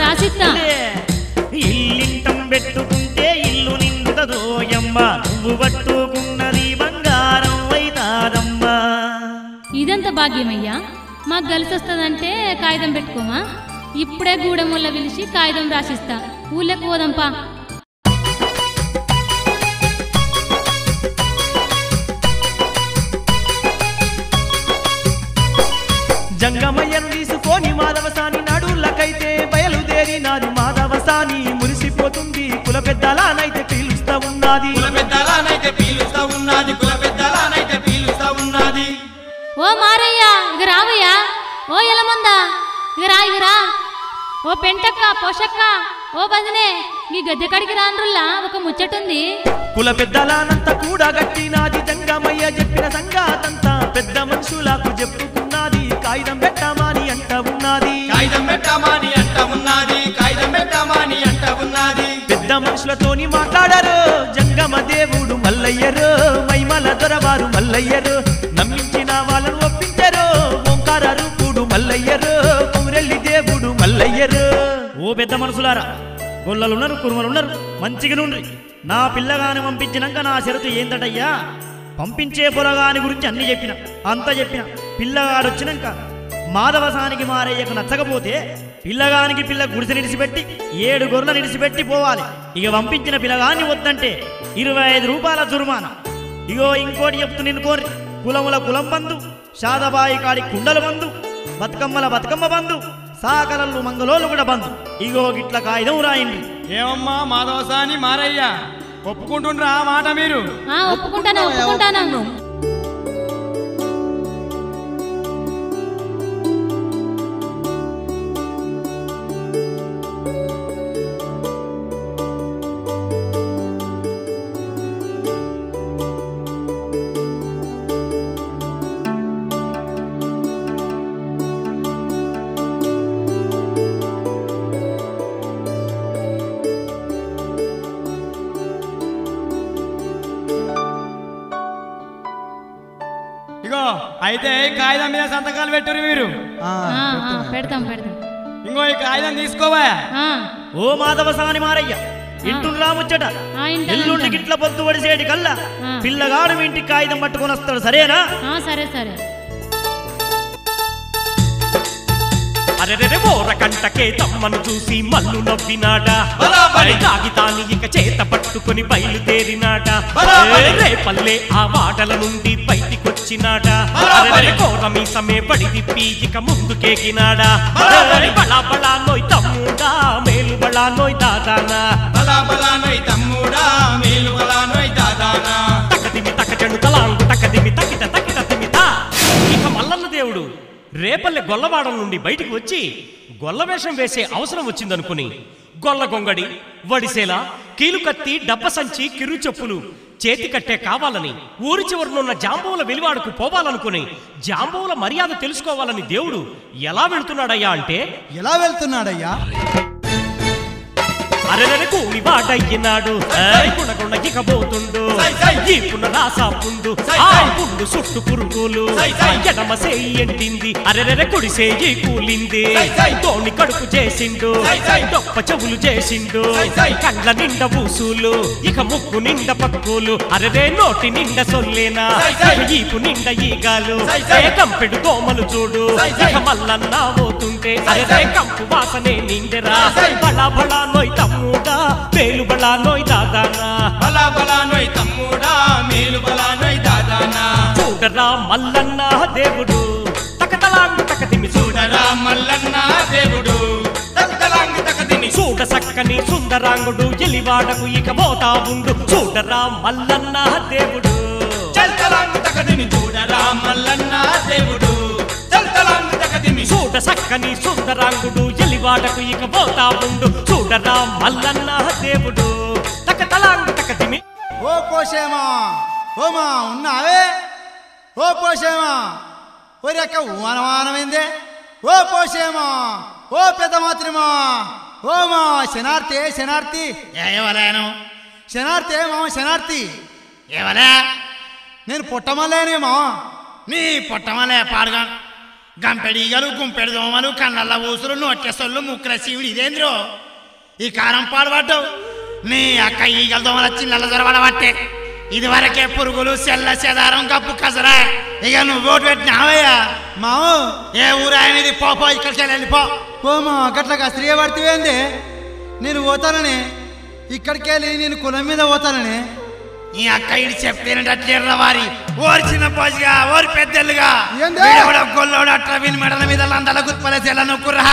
రాసిస్తా. ఇల్లింటం పెట్టుకుంటే ఇల్లు నిండుతదోయమ్మ, నువ్వు పట్టుకున్నది బంగారం అయితాదమ్మా. ఇదెంత భాగ్యమయ్యా! మాకు కలిసొస్తుందంటే కాగితం పెట్టుకోమా? ఇప్పుడే గూడెం వల్ల పిలిచి కాగితం రాసిస్తా. ఊళ్ళకి పోదంపా. జంగమయ్యను తీసుకొని మాధవసాని నడుళ్ళకైతే బయలుదేరినాది. మాధవసాని మురిసిపోతుంది, కుల పెద్దలానైతే పీలుస్తా ఉన్నది. కుల పెద్దలానైతే పీలుస్తా ఉన్నది. ఓ మారయ్య, ఇక రావయ్యా. ఓ ఎలమందా, ఇక రా. ఓ పెంటక్క, పోషక్క, ఓ బదినే, ఈ గద్దె కడికి రాన్రుల్లా ఒక ముచ్చటుంది. కుల పెద్దలానంతా కూడా గట్టినాది. జంగమయ్య చెప్పిన సంగాతంతా పెద్ద మనుషులకు చెప్పుకున్నది. కాగితం పెట్టమని అంట ఉన్నది. పెద్ద మనుషులతోని మాట్లాడరు జంగమ దేవుడు మల్లయ్యరు, మైమల దొరవారు మల్లయ్యరు. నమ్మించిన వాళ్ళను ఒప్పించరు ఓంకార రూపుడు మల్లయ్యరు, ఊరెల్లి దేవుడు మల్లయ్యరు. ఓ పెద్ద మనసులారా, గొల్లలున్నారు, కురుమలున్నారు, మంచిగా నుండ్రి. నా పిల్లగాని పంపించినాక నా షరతు ఏందటయ్యా? పంపించే పొలగాని గురించి అన్ని చెప్పిన, అంత చెప్పిన. పిల్లగాడొచ్చినాక మాధవసానికి మారయ్యకు నచ్చకపోతే పిల్లగానికి పిల్ల గుడిసె నిడిచిపెట్టి 7 గొర్రెలు నిడిచిపెట్టి పోవాలి. ఇక పంపించిన పిల్లగాన్ని వద్దంటే 25 రూపాయల జుర్మానా. ఇగో ఇంకోటి చెప్తూ నిన్ను కోరి, కులముల కులం బంధు, షాదబాయి కాడి కుండలు బంధు, బతుకమ్మల బతుకమ్మ బంధు, సాకరళ్ళు మంగళోళ్ళు కూడా బంధు. ఇగో గిట్ల కాగితం రాయండి. ఏమమ్మా మాధవసాని మారయ్య, ఒప్పుకుంటుండ్రా ఆ మాట మీరు? ఒప్పుకుంటాను. ఇగో అయితే కాగితం మీద సంతకాలు పెట్టురు మీరు. పెడతాం. ఇంకో ఈ కాగితం తీసుకోవా. ఓ మాధవసాని మారయ్య, ఇంటుండ్రా ముచ్చట. ఎల్లుండి గిట్ల పొద్దు పడిసేటి కల్లా పిల్లగాడు మీ ఇంటికి కాగితం పట్టుకొని వస్తాడు, సరేనా? సరే. అరెరెరె ఓర కంటకే తమ్మను చూసి మల్లు నవ్వినాడా కాగితాన్ని ఇక చేత పట్టుకుని బయలుదేరినాడా రేపల్లే ఆ వాటల నుండి బయటికొచ్చినాడా కోరమీసమే పడి తిప్పి ఇక ముందుకేగినాడా బళా బళా నోయ్ తమ్ముడా మేలు బళా నోయ్ దాదానా బలా బలా నోయ్ తమ్ముడా మేలు బలా నోయ్ దాదానా తకదిమి తకచెడు తలాంగు తకదిమి తకిట తకిట తిమిత. ఇక మల్లన్న దేవుడు రేపల్లె గొల్లవాడల నుండి బయటికి వచ్చి గొల్లవేషం వేసే అవసరం వచ్చిందనుకుని గొల్ల గొంగడి వడిసేల కీలుకత్తి డబ్బ సంచి కిరు చెప్పులు చేతి కట్టే కావాలని ఊరి చివరనున్న జాంబవుల వెలివాడకు పోవాలనుకుని జాంబవుల మర్యాద తెలుసుకోవాలని దేవుడు ఎలా వెళ్తున్నాడయ్యా అంటే ఎలా వెళ్తున్నాడయ్యా? అరెరె కూని వాడయ్యినాడు గుణగుణ ఇకబోతుండు ఈ పునరాసాపుండు ఆ పుండు సుట్టు పురుగులు ఎడమ సేయి ఎంటింది అరెరె కుడి సేయి కూలింది తోని కడుపు చేసిండు డొప్ప చెవులు చేసిండు కండ్ల నిండ ఊసులు ఇక ముక్కు నిండ పక్కులు అరెరే నోటి నిండ సొల్లేనా ఈపు నిండ ఈగాలు కంపెడు దోమలు చూడు ఇక మల్లన్న పోతుంటే అరెరే కంపు వాసనే నిండెరా బళా బళా నోయ్ తమ్ముడా మేలు బళా నోయ్ దాదానా బలా బలా నోయ్ తమ్ముడా మేలు బలా నోయ్ దాదానా చూడరా మల్లన్న దేవుడు తకతలాంగు తకదిమి చూడరా మల్లన్న దేవుడు తకతలాంగు తకదిమి చూడ సక్కని సుందరాంగుడు ఎలివాడకు ఇక పోతా ఉండు చూడరా మల్లన్న దేవుడు చల్తలాంగు తకదిమి చూడరా మల్లన్న దేవుడు చల్తలాంగు తకదిమి చూడ సక్కని సుందరాంగుడు ఎలివాడకు ఇక పోతా ఉండు చూడరా మల్లన్న దేవుడు తకతలాంగు తకదిమి. ఓ పోషేమా ఓమా ఉన్నావే? ఓ పోషేమా ఒరెక్క వానవానమైందే? ఓ పోషేమా ఓ పెద్ద మాత్రమా ఓమా శనార్తి శనార్తి ఎవలేను శనార్తి మామ శనార్తి ఎవలే నేను పుట్టమలేనేమా నీ పుట్టమలే పాడుగా గంపెడీగలు గుంపెడు దోమలు కళ్ళ ఊసులు నోట్ల సొల్లు ముక్కుల శివుడు ఇదేంద్రో ఈ కారం పాడుపడ్డావు నీ అక్క ఈగల దోమల చిన్నల దొరబడబట్టే ఇది వరకే పురుగులు సెల్ల చెదారం కప్పు కసరా ఇక నువ్వు ఓటు పెట్టినావయ్యా మావు ఏ ఊరాయనిది పోపో ఇక్కడికి వెళ్ళిపో ఓమా గట్లగా స్త్రీ పడితేంది నేను పోతానని ఇక్కడికి వెళ్ళి నేను కులం మీద పోతానని నీ అక్క ఇడి చెప్తేనట్లేర్ర వారి ఓరి చిన్న పోసిగా ఓరి పెద్దలుగా ఏంది? గొల్లోడు అట్లా విని మెడల మీద లందల గుర్పలేసేలా నొక్కుర్రా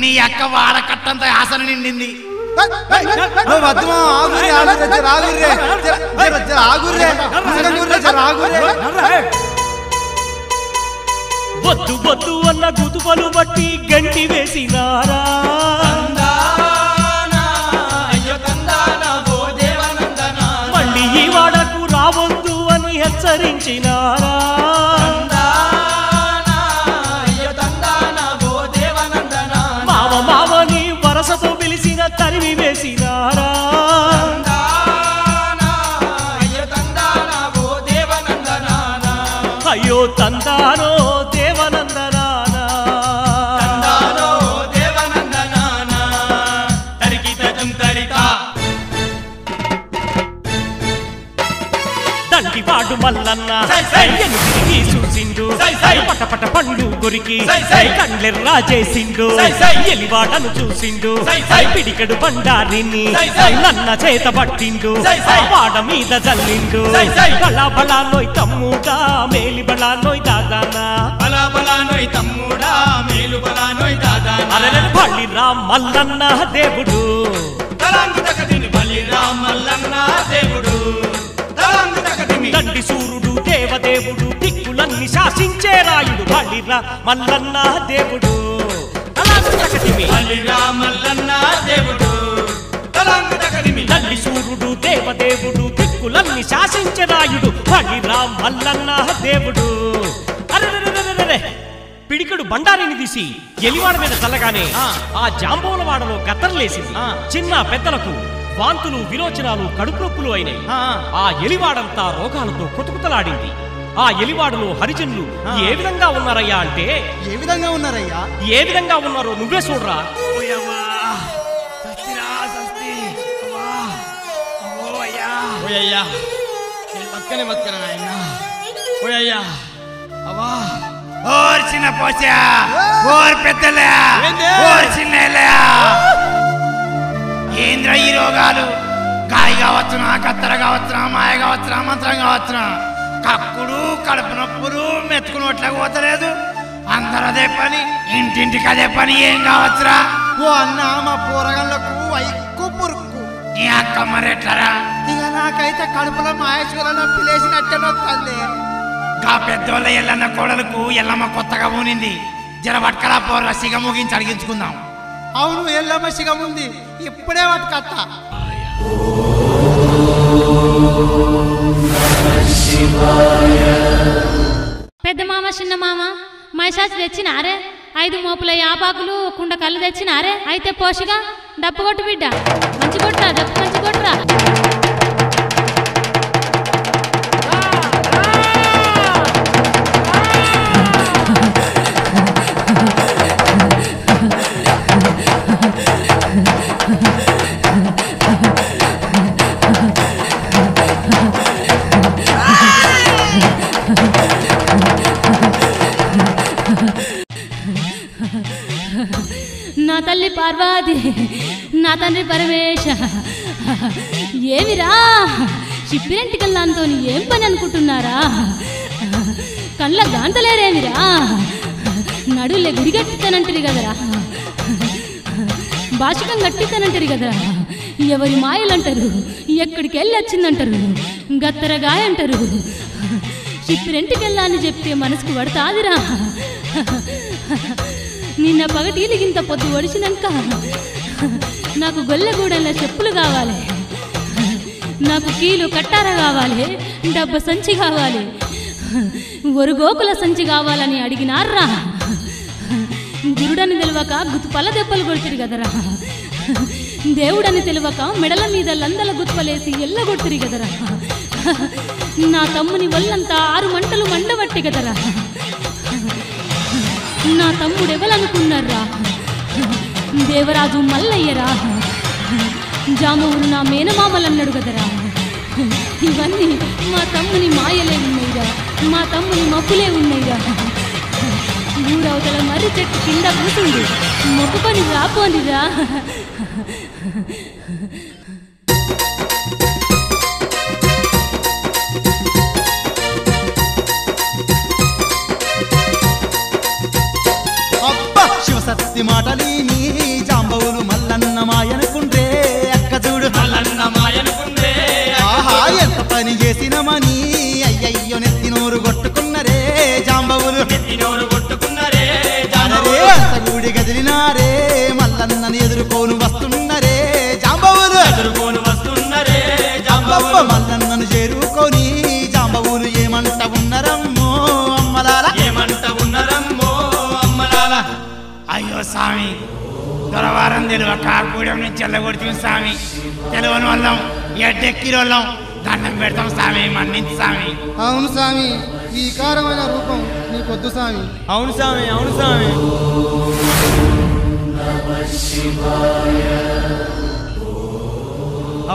నీ అక్క వాడ కట్టంత ఆసన నిండింది వద్దుమా ఆగురే ఆగురే జర ఆగురే జర ఆగురే ఆగురే జర ఆగురే వద్దు వద్దు అన్న గుతుపలు బట్టి గంటి వేసినారా మళ్ళీ ఈ వాడకు రావద్దు అని హెచ్చరించినారా మామ మామని వరసతో పిలిచిన తరిమి వేసినారా అయ్యో తందానో దేవనందనానా దండివాడు మల్లన్న ఎనుగిరి చూసిండు పటపట పండు కొరికి కండ్లెర్రా చేసిండు ఎలివాడను చూసిండు పిడికడు బండారిని నన్న చేత పట్టిండు వాడ మీద జల్లిండు బళా బళా నోయ్ తమ్ముడా మేలి బళా నోయ్ దాదానా బలా బలా నోయ్ తమ్ముడా మేలు బలా నోయ్ దాదానా అరెరె బళిరా మల్లన్న దేవుడు తలాంగు తకదిమి బలిరా మల్లన్న దేవుడు తలాంగు తకదిమి దండి సూర్యుడు దేవదేవుడు దిక్కులన్నీ శాసించే రాయుడు బళిరా మల్లన్న దేవుడు తలాంగు తకదిమి బలిరా మల్లన్న దేవుడు తలాంగు తకదిమి దండి సూర్యుడు దేవదేవుడు దిక్కులన్నీ శాసించే రాయుడు బళిరా మల్లన్న దేవుడు అరెరెరెరెరెరె పిడికడు బండారిని తీసి ఎలివాడ మీద చల్లగానే ఆ జాంబోలవాడలో గత్తర్లేసింది చిన్న పెద్దలకు వాంతులు విరోచనాలు కడుపు నొప్పులు అయినాయి ఆ ఎలివాడంతా రోగాలతో కుతుకుతలాడింది ఆ ఎలివాడలో హరిజనులు ఏ విధంగా ఉన్నారయ్యా అంటే ఏ విధంగా ఉన్నారయ్యా? ఏ విధంగా ఉన్నారో నువ్వే చూడరా ఓయ్యా నేను పక్కనే బతుకరా నాయన ఓయ్యా అవా ఓర్ చిన్న పోసా ఓర్ పెద్దలే ఓర్ చిన్నలే ఏంద్ర ఈ రోగాలు గాయ కావచ్చునా కత్తెర కావచ్చునా మాయ కావచ్చునా మంత్రం కావచ్చునా కక్కుడు కడుపు నొప్పులు మెత్తుకున్నట్లకు పోతలేదు అందరూ అదే పని ఇంటింటికి అదే పని ఏం కావచ్చురా ఓ అన్న మా పోరగాళ్ళకు వైక్కు పురుక్కు నీ అక్క మరెట్లరా ఇక నాకైతే కడుపులో మాయేశ్వర నొప్పి లేచినట్టే నొత్తంది గా పెద్దోళ్ళ ఎల్లన్న కోడలకు ఎల్లమ్మ కొత్తగా పోనింది జర పట్టుకరా పోర్ల సిగ ముగించి అడిగించుకుందాం అవును ఎల్లమ్మ శిగం ఉంది ఇప్పుడే పట్టుకత్తా పెద్ద మామ చిన్న మామ మైసాచి తెచ్చినారే 5 మోపుల యాపాకులు కుండ కళ్ళు తెచ్చినారే అయితే పోషిగా డప్పు కొట్టు బిడ్డ మంచి కొట్రా డప్పు మంచి కొట్రా నా తల్లి పార్వతి నా తండ్రి పరమేశ ఏమిరా చిప్పిరెంటికల్లాంతో ఏం పని అనుకుంటున్నారా కళ్ళ గాంతలేరేమిరా నడులే గుడి కట్టిస్తానంటారు కదరా భాషకం కట్టిస్తానంటారు కదరా ఎవరి మాయలంటారు ఎక్కడికి వెళ్ళి వచ్చిందంటారు గత్తరగాయ అంటారు చిప్పిరెంటికెళ్ళా అని చెప్తే మనసుకు పడతాదిరా నిన్న పగటిలిగింత పొద్దు ఒడిచినాక నాకు గొల్లగూడెల చెప్పులు కావాలి నాకు కీలు కట్టార కావాలి డబ్బ సంచి కావాలి ఒరుగోకుల సంచి కావాలని అడిగినారా గురుడని తెలియక గుతుపల్ల దెబ్బలు కొడుతురు కదరా దేవుడని తెలియక మెడల మీద లందల గుత్పలేసి ఎల్లగొడుతురు కదరా నా తమ్ముని ఒళ్ళంతా 6 మంటలు మండబట్టి కదరా నా తమ్ముడు ఎవరనుకున్నారా దేవరాజు మల్లయ్యరా జామవులు నా మేనమామలన్నాడు కదరా ఇవన్నీ మా తమ్ముని మాయలే ఉన్నాయిరా మా తమ్ముని మబ్బులే ఉన్నాయిరా ఊరవతల మర్రి చెట్టు కింద కూర్చుంది మొక్కుకొని రాపోనిరా శివసత్తి మాటలీని జాంబవులు మల్లన్న మాయనుకుంటే అక్క చూడు మల్లన్న మాయనుకుందే ఆహా ఎంత పని చేసినమని అయ్యయ్యో నెత్తినోరు కొట్టుకున్నరే జాంబవులు నెత్తినోరు కొట్టుకున్నరే జానరే అంత గూడి గదిలినారే మల్లన్నని ఎదుర్కోను వస్తున్నరే జాంబవులు ఎదుర్కోను వస్తున్నరే జాంబవ్వ మల్లన్నను చేరుకొని జాంబవులు ఏమంట ఉన్నరమ్మో అమ్మలాల ఏమంట ఉన్నరమ్మో అమ్మలాల అయ్యో స్వామి దొరవారం తెలియక గూడెం నుంచి ఎల్లగొడుతుంది స్వామి తెలియని వాళ్ళం ఎడ్డెక్కిరోళ్ళం దండం పెడతాం స్వామి మన్నించి స్వామి అవును స్వామి ఈ వికారమైన రూపం నీకొద్దు స్వామి అవును స్వామి అవును స్వామి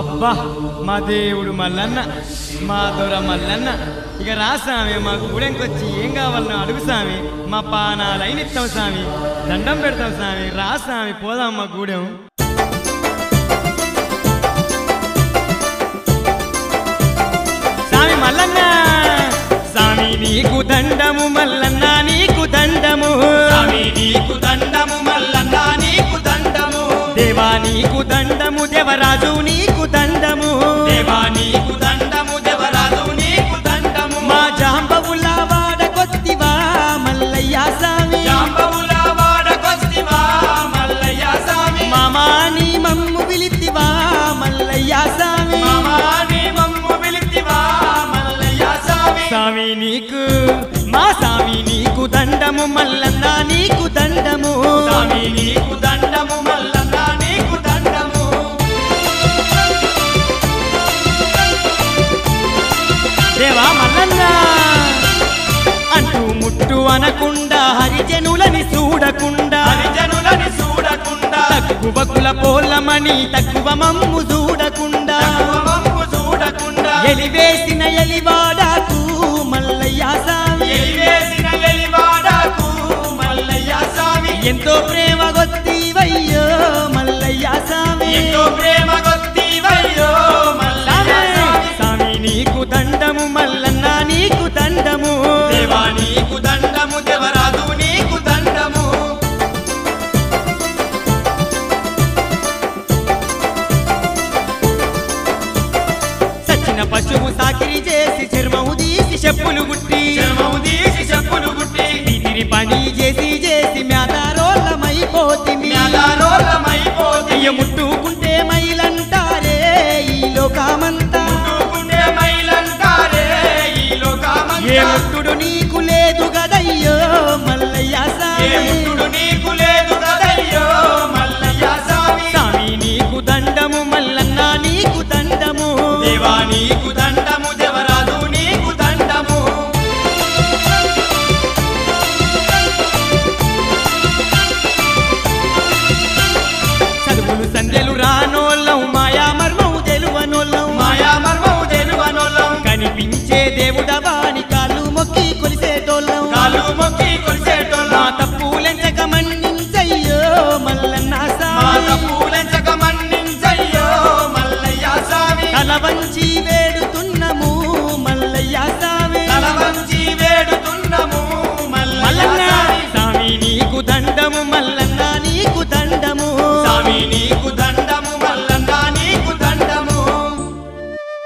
అబ్బా మా దేవుడు మల్లన్న మా దొర మల్లన్న ఇక రా స్వామి మా గూడెంకొచ్చి ఏం కావాలన్నా అడుగు స్వామి మా పానాలైనిస్తాం స్వామి దండం పెడతాం స్వామి రా స్వామి పోదాం మా గూడెం స్వామి మల్లన్న స్వామి నీకు దండము మల్లన్న నీకు దండము స్వామి నీకు దండము మల్లన్న నీకు దండము దేవా నీకు దండము దేవరాజు నీకు దండము దేవా నీకు దండము దేవరాజు నీకు దండము మా జాంబవుల వాడకొత్తివా మల్లయ్య స్వామి జాంబవుల వాడకొస్తివా మల్లయ్య స్వామి మామాని మమ్ము పిలితివా మల్లయ్య స్వామి మామాని మమ్ము పిలితివా మల్లయ్య స్వామి స్వామి నీకు మా స్వామి నీకు దండము మల్లన్న నీకు దండము స్వామి నీకు దండము మల్లన్న నీకు దండము దేవా మల్లన్న అంటూ ముట్టు అనకుండా హరిజనులని చూడకుండా హరిజనులని చూడకుండా తక్కువ కుల పోలమని తక్కువ మమ్ము చూడకుండా మమ్ము చూడకుండా ఎలివేసిన ఎలివాడాకు మల్లయ్య స్వామి ఎలివేసిన ఎలివాడకు ఎంతో ప్రేమ గొత్తివయ్యో మల్లయ్య స్వామి ఎంతో ప్రేమ గొత్తివయ్యో మల్లయ్య స్వామి స్వామి నీకు దండము మల్లన్న నీకు దండము దేవా నీకు దండము దేవరాజు నీకు దండము సచిన పశువు సాకిరి చేసి చర్మము తీసి చెప్పులు గుట్టి వీటిని పని చేసి చేసి మేదారోళ్ళమైపోతిమి ముట్టుకుంటే మైలంటారే ఈ లోకమంతా ఏ ముట్టుడు నీకు లేదు గదయ్యో మల్లయ్య స్వామి నీకు దండము మల్లన్న నీకు దండము దేవా నీకు దండము దేవరాజు నీకు దండము చదువులు సంధ్యలు రానోళ్ళం మాయా మర్మము తెలువనోళ్ళం కనిపించే దేవుడవాని కాళ్ళు మొక్కి కొలిసేటోళ్ళం మా తప్పులెంచక మన్నించయ్యో మల్లన్న స్వామి తల వంచి వేడుతున్నము మల్లయ్య స్వామి స్వామి నీకు దండము మల్లన్న నీకు దండము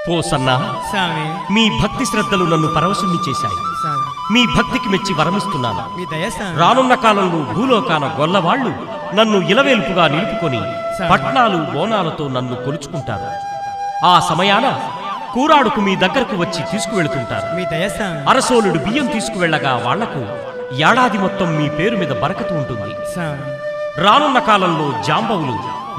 పోసన్నా స్వామి మీ భక్తి శ్రద్ధలు నన్ను పరవశుణ్ణి చేశాయి. స్వామి మీ భక్తికి మెచ్చి వరమిస్తున్నాను. మీ దయ స్వామి రానున్న కాలంలో భూలోకాన గొల్లవాళ్లు నన్ను ఇలవేల్పుగా నిలుపుకొని పట్నాలు బోనాలతో నన్ను కొలుచుకుంటారు. ఆ సమయాన కూరాడుకు మీ దగ్గరకు వచ్చి తీసుకువెళుతుంటారు. మీ దయ స్వామి అరసోలుడు బియ్యం తీసుకువెళ్లగా వాళ్లకు ఏడాది మొత్తం మీ పేరు మీద బరకతు ఉంటుంది. స్వామి రానున్న కాలంలో జాంబవులు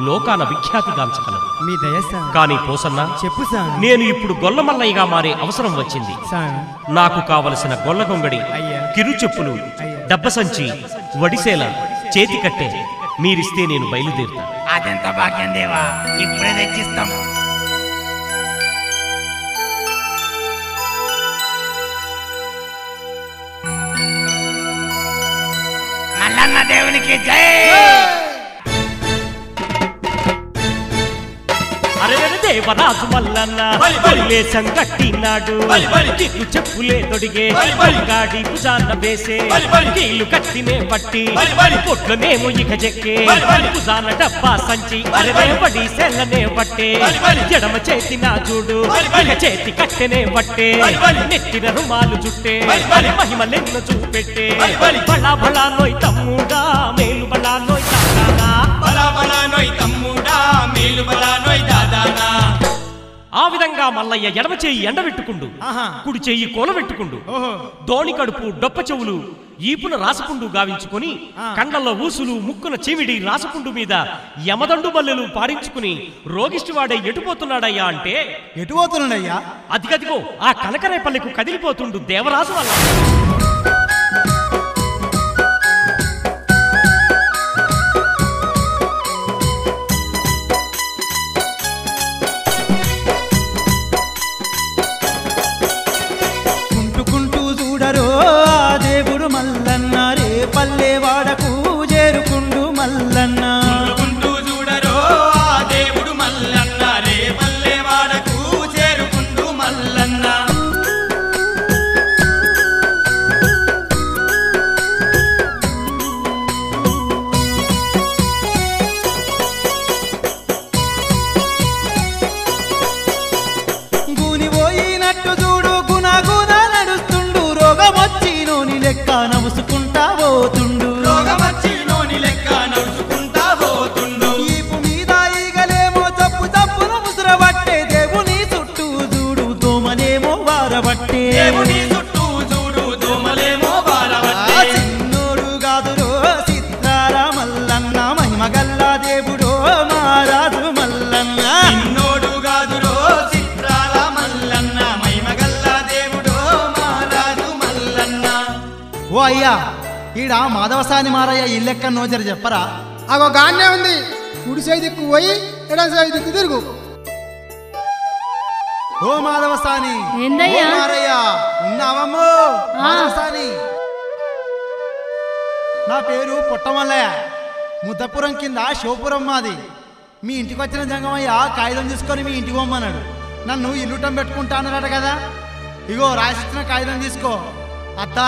లోకాన విఖ్యాతిగాంచగలరు. మీ దయ స్వామి కానీ పోసన్న చెప్పు స్వామి నేను ఇప్పుడు గొల్లమల్లయ్యగా మారే అవసరం వచ్చింది. స్వామి నాకు కావలసిన గొల్లగొంగడి, అయ్యా. కిరు చెప్పులు, అయ్యా. డబ్బసంచి, వడిసేల, చేతికట్టె మీరిస్తే నేను బయలుదేరుతా. అదెంత భాగ్యం దేవా, ఇప్పుడే తెచ్చిస్తాం. మల్లన్న దేవునికి జై. అరే దేవరాజు మల్లన్న లేసం కట్టినాడు, కిట్లు చెప్పులే తొడిగే, గాడి భుజాన్న వేసే, కీళ్ళు కట్టినే పట్టి, పొట్లనేమో ఇక చెక్కే, భుజాన డబ్బా సంచి, అరే పడి సెల్లనే పట్టే, ఎడమ చేతి నా చూడు, ఇక చేతి కట్టెనే పట్టే, నెత్తిన రుమాలు చుట్టే, మహిమలెన్న చూపెట్టే, బళా బళా నోయ్ తమ్ముడా మేలు బళా నోయ్ తానా, ఆ విధంగా మల్లయ్య ఎడమ చేయి ఎండబెట్టుకుండు, కుడి చెయ్యి కూలబెట్టుకుండు, దోణి కడుపు డొప్ప చెవులు ఈపున రాసపుండు గావించుకుని, కండల్లో ఊసులు ముక్కున చెవిడి రాసపుండు మీద యమదండు బల్లెలు పారించుకుని రోగిష్టివాడే ఎటుపోతున్నాడయ్యా అంటే, ఎటుపోతున్నాడయ్యా? అదిగదిగో ఆ కనకరేపల్లెకు కదిలిపోతుండు దేవరాజు వల్ల. దేవుడు మల్లన్న రే పల్లె వాడకు చేరుకుండు మల్లన్న, చూడరో ఆ దేవుడు మల్లన్న రే పల్లె వాడకు చేరుకుండు మల్లన్న. గూని పోయినట్టు చూడు గుణగుణ నడుస్తుండు, రోగమొచ్చి నోని లెక్క నవ్వుకుంటా పోతుండు, ఈపు మీద ఈగలేమో చప్పు చప్పున ముసురబట్టే, దేవుని చుట్టూ చూడు దోమలేమో వారబట్టే, చిన్నోడు కాదురో చిత్రాల మల్లన్న, మహిమగల్ల దేవుడో మారాజు మల్లన్న, చిన్నోడు కాదురో చిత్రాల మల్లన్న, మహిమగల్ల దేవుడో మారాజు మల్లన్న. ఓ అయ్యా, ఈడ మాధవసాని మారయ్య ఇల్లెక్క నోజరు చెప్పరా? అగో గానే ఉంది, కుడి సై దిక్కు పోయి ఎడం సై దిక్కు తిరుగు. ఓ మాధవసాని, ఏందయ్యా? ఓ మారయ్య ఉన్నావమ్మో? మాధవసాని నా పేరు పుట్టమల్లయ్య. ముద్దపురం కింద శివపురం మాది. మీ ఇంటికి వచ్చిన జంగమయ్య కాగితం తీసుకొని మీ ఇంటికి పోమ్మన్నాడు. నన్ను ఇల్లుటం పెట్టుకుంటా అన్నారట కదా. ఇగో రాసిచ్చిన కాగితం తీసుకో. అత్త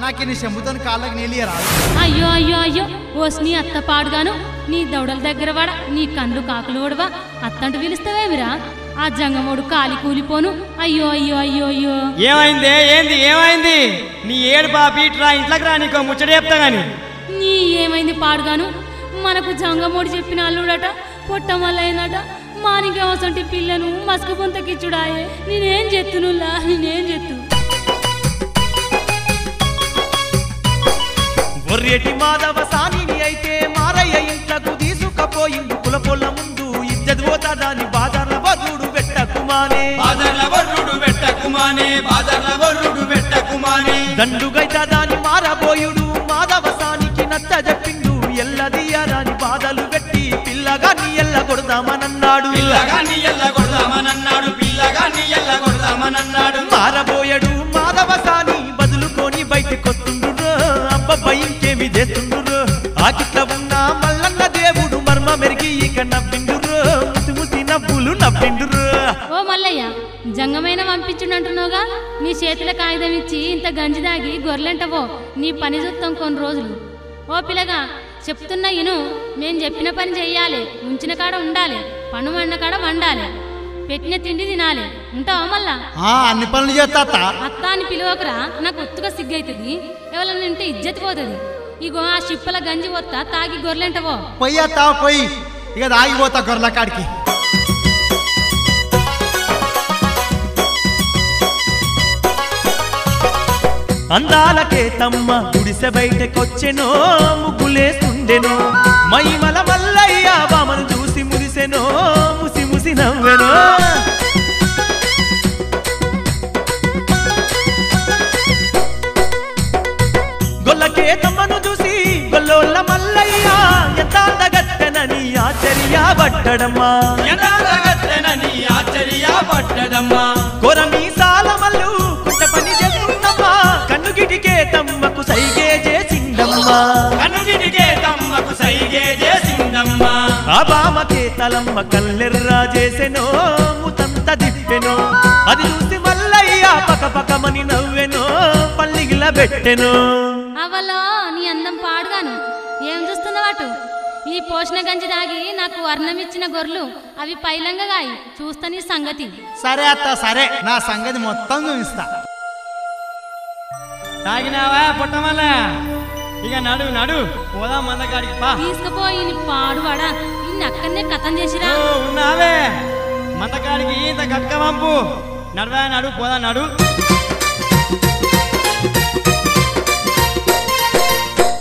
నాకు నీ చెంబుతో కాళ్ళకి నీళ్ళు రాదు. అయ్యో అయ్యో అయ్యో ఓస్ నీ అత్త పాడుగాను, నీ దౌడల దగ్గర వాడ, నీ కండ్లు కాకులు ఓడవా, అత్తంటూ పిలుస్తావేమిరా? ఆ జంగమోడు కాలి కూలిపోను. అయ్యో అయ్యో అయ్యో అయ్యో. ఏమైంది? ఏంది ఏమైంది? నీ ఏడు పాపి ఇట్రా ఇంట్లోకి రా, నీకో ముచ్చట చెప్తా గాని. నీ ఏమైంది పాడుగాను? మనకు జంగమోడు చెప్పిన అల్లుడట, పొట్టమల్లైనట, మానికేమసంటి పిల్లను మస్కు పొంతకిచ్చుడాయే. నేనేం చెత్తునులా, నేనేం చెత్తు? ఒర్రెటి మాధవ సానిని అయితే మారయ్య ఇంట్లకు తీసుకపోయిండు. కులపొల్ల ముందు ఇజ్జత్ పోతాదని బాజార్ల వర్రుడు పెట్టకుమానే, బాజార్ల వర్రుడు పెట్టకుమానే, బాజార్ల వర్రుడు పెట్టకుమానే. దండుగైతదాని మారబోయుడు మాధవ సానికి నచ్చ చెప్పిండు. ఎల్లదియారాని బాధలు పెట్టి పిల్లగాన్ని ఎల్ల కొడదామనన్నాడు, పిల్లగాన్ని ఎల్ల కొడదామనన్నాడు, పిల్లగాన్ని ఎల్ల కొడదామనన్నాడు. మారబోయడు మాధవ సాని బదులుకొని బయటకొస్తుండ్రు. అబ్బబ్బ ఇంకేమి చేస్తుండ్రు? ఆకిట్ల ఉన్న మల్లన్న దేవుడు మర్మ మెరిగి ఇక నవ్విండురు. ముసి ముసి నవ్వులు నవ్విండురు. ఓ మల్లయ్య, జంగమైన పంపించుండంటున్నావుగా, నీ చేతిలో కాగితం ఇచ్చి ఇంత గంజి దాగి గొర్రెంటవో నీ పని చూస్తాం కొన్ని రోజులు. ఓ పిల్లగా చెప్తున్నా ఇను, మేం చెప్పిన పని చెయ్యాలి, ఉంచిన కాడ ఉండాలి, పన్ను వండిన కాడ వండాలి, పెట్టిన తిండి తినాలి. ఉంటావా మళ్ళా? అన్ని పనులు చేస్తా అత్త. అత్త అని పిలువకురా, నాకు ఒత్తుగా సిగ్గైతుంది. ఎవరైనా ఉంటే ఇజ్జత్ పోతుంది. ఇగో ఆ షిప్పల గంజి వత్తా తాగి గొర్రెంటవో. పొయ్యి అత్త పొయ్యి, ఇక తాగిపోతా గొర్రెల కాడికి. అందాలకే తమ్మ గుడిసె బయటకొచ్చెనో, ముగ్గులేస్తుండెనో. మైమల మల్లయ్య బామను చూసి మురిసెనో, ముసి ముసి నవ్వెనో. గొల్లకే తమ్మను చూసి గొల్లోళ్ళ మల్లయ్య ఎంత అందగత్తెనని ఆశ్చర్యపడ్డడమ్మా, ఎంత అందగత్తెనని ఆశ్చర్యపడ్డడమ్మా. కొరమీసాల మల్లు కుట్ట పని చేస్తుందమ్మా, కన్నుగిటికే తమ్మకు సైగే చేసిందమ్మా, కన్నుగిటికే తమ్మకు సైగే చేసిందమ్మా. ఆ బామకే తలమ్మ కల్లెర్రా చేసెనో, ముతంత దిప్పెనో. అది చూసి మల్లయ్య పక పకమని నవ్వెనో, పల్లిగిల పెట్టెను. అవలో నీ అందం పాడుగాను, ఏం చూస్తున్నావాటు? ఈ పోషణ గంజి దాగి నాకు వర్ణం ఇచ్చిన గొర్రెలు అవి పైలంగాయి. చూస్తా నీ సంగతి. సరే అత్త సరే, నా సంగతి మొత్తం చూపిస్తా. తాగినావా పుట్టమల్ల? ఇక నడు నడు పోదాం మందకాడికి పా. తీసుకుపోయి నీ పాడువాడా, ఇన్ని అక్కడనే కథం చేసిరా. ఉన్నావే మందకాడికి ఇంత గట్క పంపు. నడువా నడు పోదా నడు.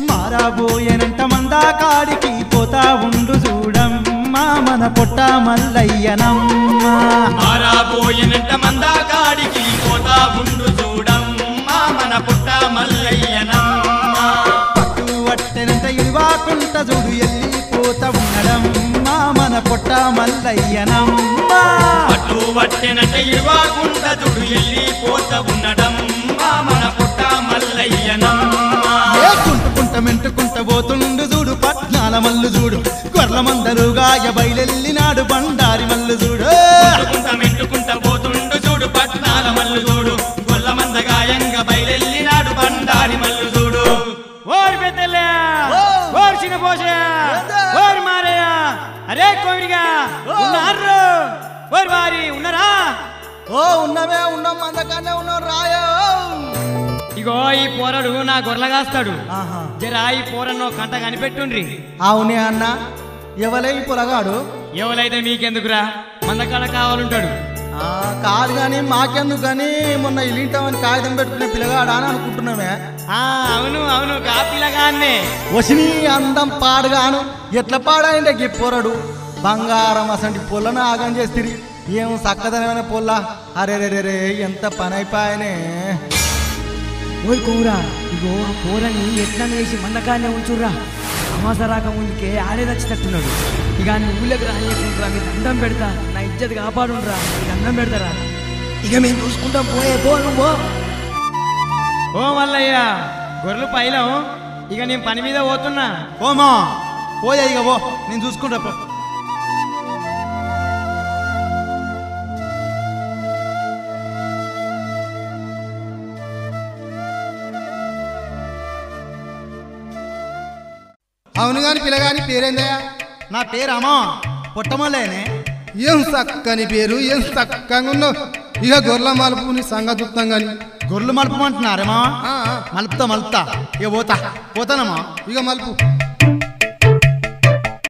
మారాబోయేనంట మందా కాడికి పోతా ఉండు చూడమ్మా, మన పొట్ట మల్లయ్యనమ్మా. మారాబోయేనంట మందా కాడికి పోతా ఉండు చూడమ్మా, మన పొట్ట మల్లయ్యనమ్మా. పట్టు వట్టెనంట ఇవాకుంట చూడు ఎల్లిపోతా ఉన్నడమ్మా, మన పొట్ట మల్లయ్యనమ్మా. పట్టు వట్టెనంట ఇవాకుంట చూడు ఎల్లిపోతా ఉన్నడమ్మా, మన పొట్ట మల్లయ్యనమ్మా. మెంటుకుంట పోతుండు చూడు పట్నాల మల్లు చూడు, గొర్ల మందరుగాయ బయలెల్లినాడు బండారి మల్లు చూడు. మెంటుకుంట పోతుండు చూడు పట్నాల మల్లు చూడు, గొల్ల మందగాయంగా బయలెల్లినాడు బండారి మల్లు చూడు. ఓరి పెద్దలే, ఓరి చిన్న పోసే, ఓరి మారయ్య, అరే కోవిడిగా ఉన్నారు? ఓరి వారి ఉన్నారా? ఉన్నమే ఉన్నాం, మందకానే ఉన్నాం రాయో. ఇగో ఈ పోరడు నా గొర్రెల కాస్తాడు. జరా ఈ పోరన్నో కంట కనిపెట్టుండ్రి. అవునే అన్న, ఎవలే ఈ పొలగాడు? ఎవరైతే మీకెందుకురా, మందకాడ కావాలంటాడు. కాదు కానీ మాకెందుకు కానీ, మొన్న ఇల్లింటామని కాగితం పెట్టుకునే పిల్లగాడా అని అనుకుంటున్నామే. అవును అవును, కాపిల్లగానే. వసిని అందం పాడుగాను, ఎట్లా పాడాయంటే గిప్పొరడు బంగారం అసంటి పొలను ఆగం చేస్తుంది. ఏం చక్కదనమైన పొల్ల, అరే రే రే ఎంత పని అయిపోయానే. ఓయ్ కోరా, ఇగో ఆ కూరని ఎట్లా వేసి మందకాన్నే ఉంచుర్రా. అమాస రాక ముందుకే ఆడే నచ్చినట్టున్నాడు. ఇక ఊళ్ళకి రాలేకుండా మీకు దండం పెడతా, నా ఇజ్జత్ కాపాడుండ్రా, మీకు అన్నం పెడతారా. ఇక మేము చూసుకుంటాం, పోయే పో నువ్వు. ఓ మల్లయ్య, గొర్రెలు పైలం ఇక నేను పని మీద పోతున్నా. ఓమా పోయా ఇక పో, నేను చూసుకుంటా పో. అవును గాని పిల్లగాని పేరేందయ్యా? నా పేరు అమ్మా పొట్టమల్లేనే. ఏం చక్కని పేరు, ఏం చక్కగా ఉన్నావు. ఇక గొర్రెల మలుపు నీ సంగతి చూస్తాం గాని. గొర్రెలు మలుపమంటున్నారేమా? మలుపుతా ఇక పోతానమ్మా. ఇక మలుపు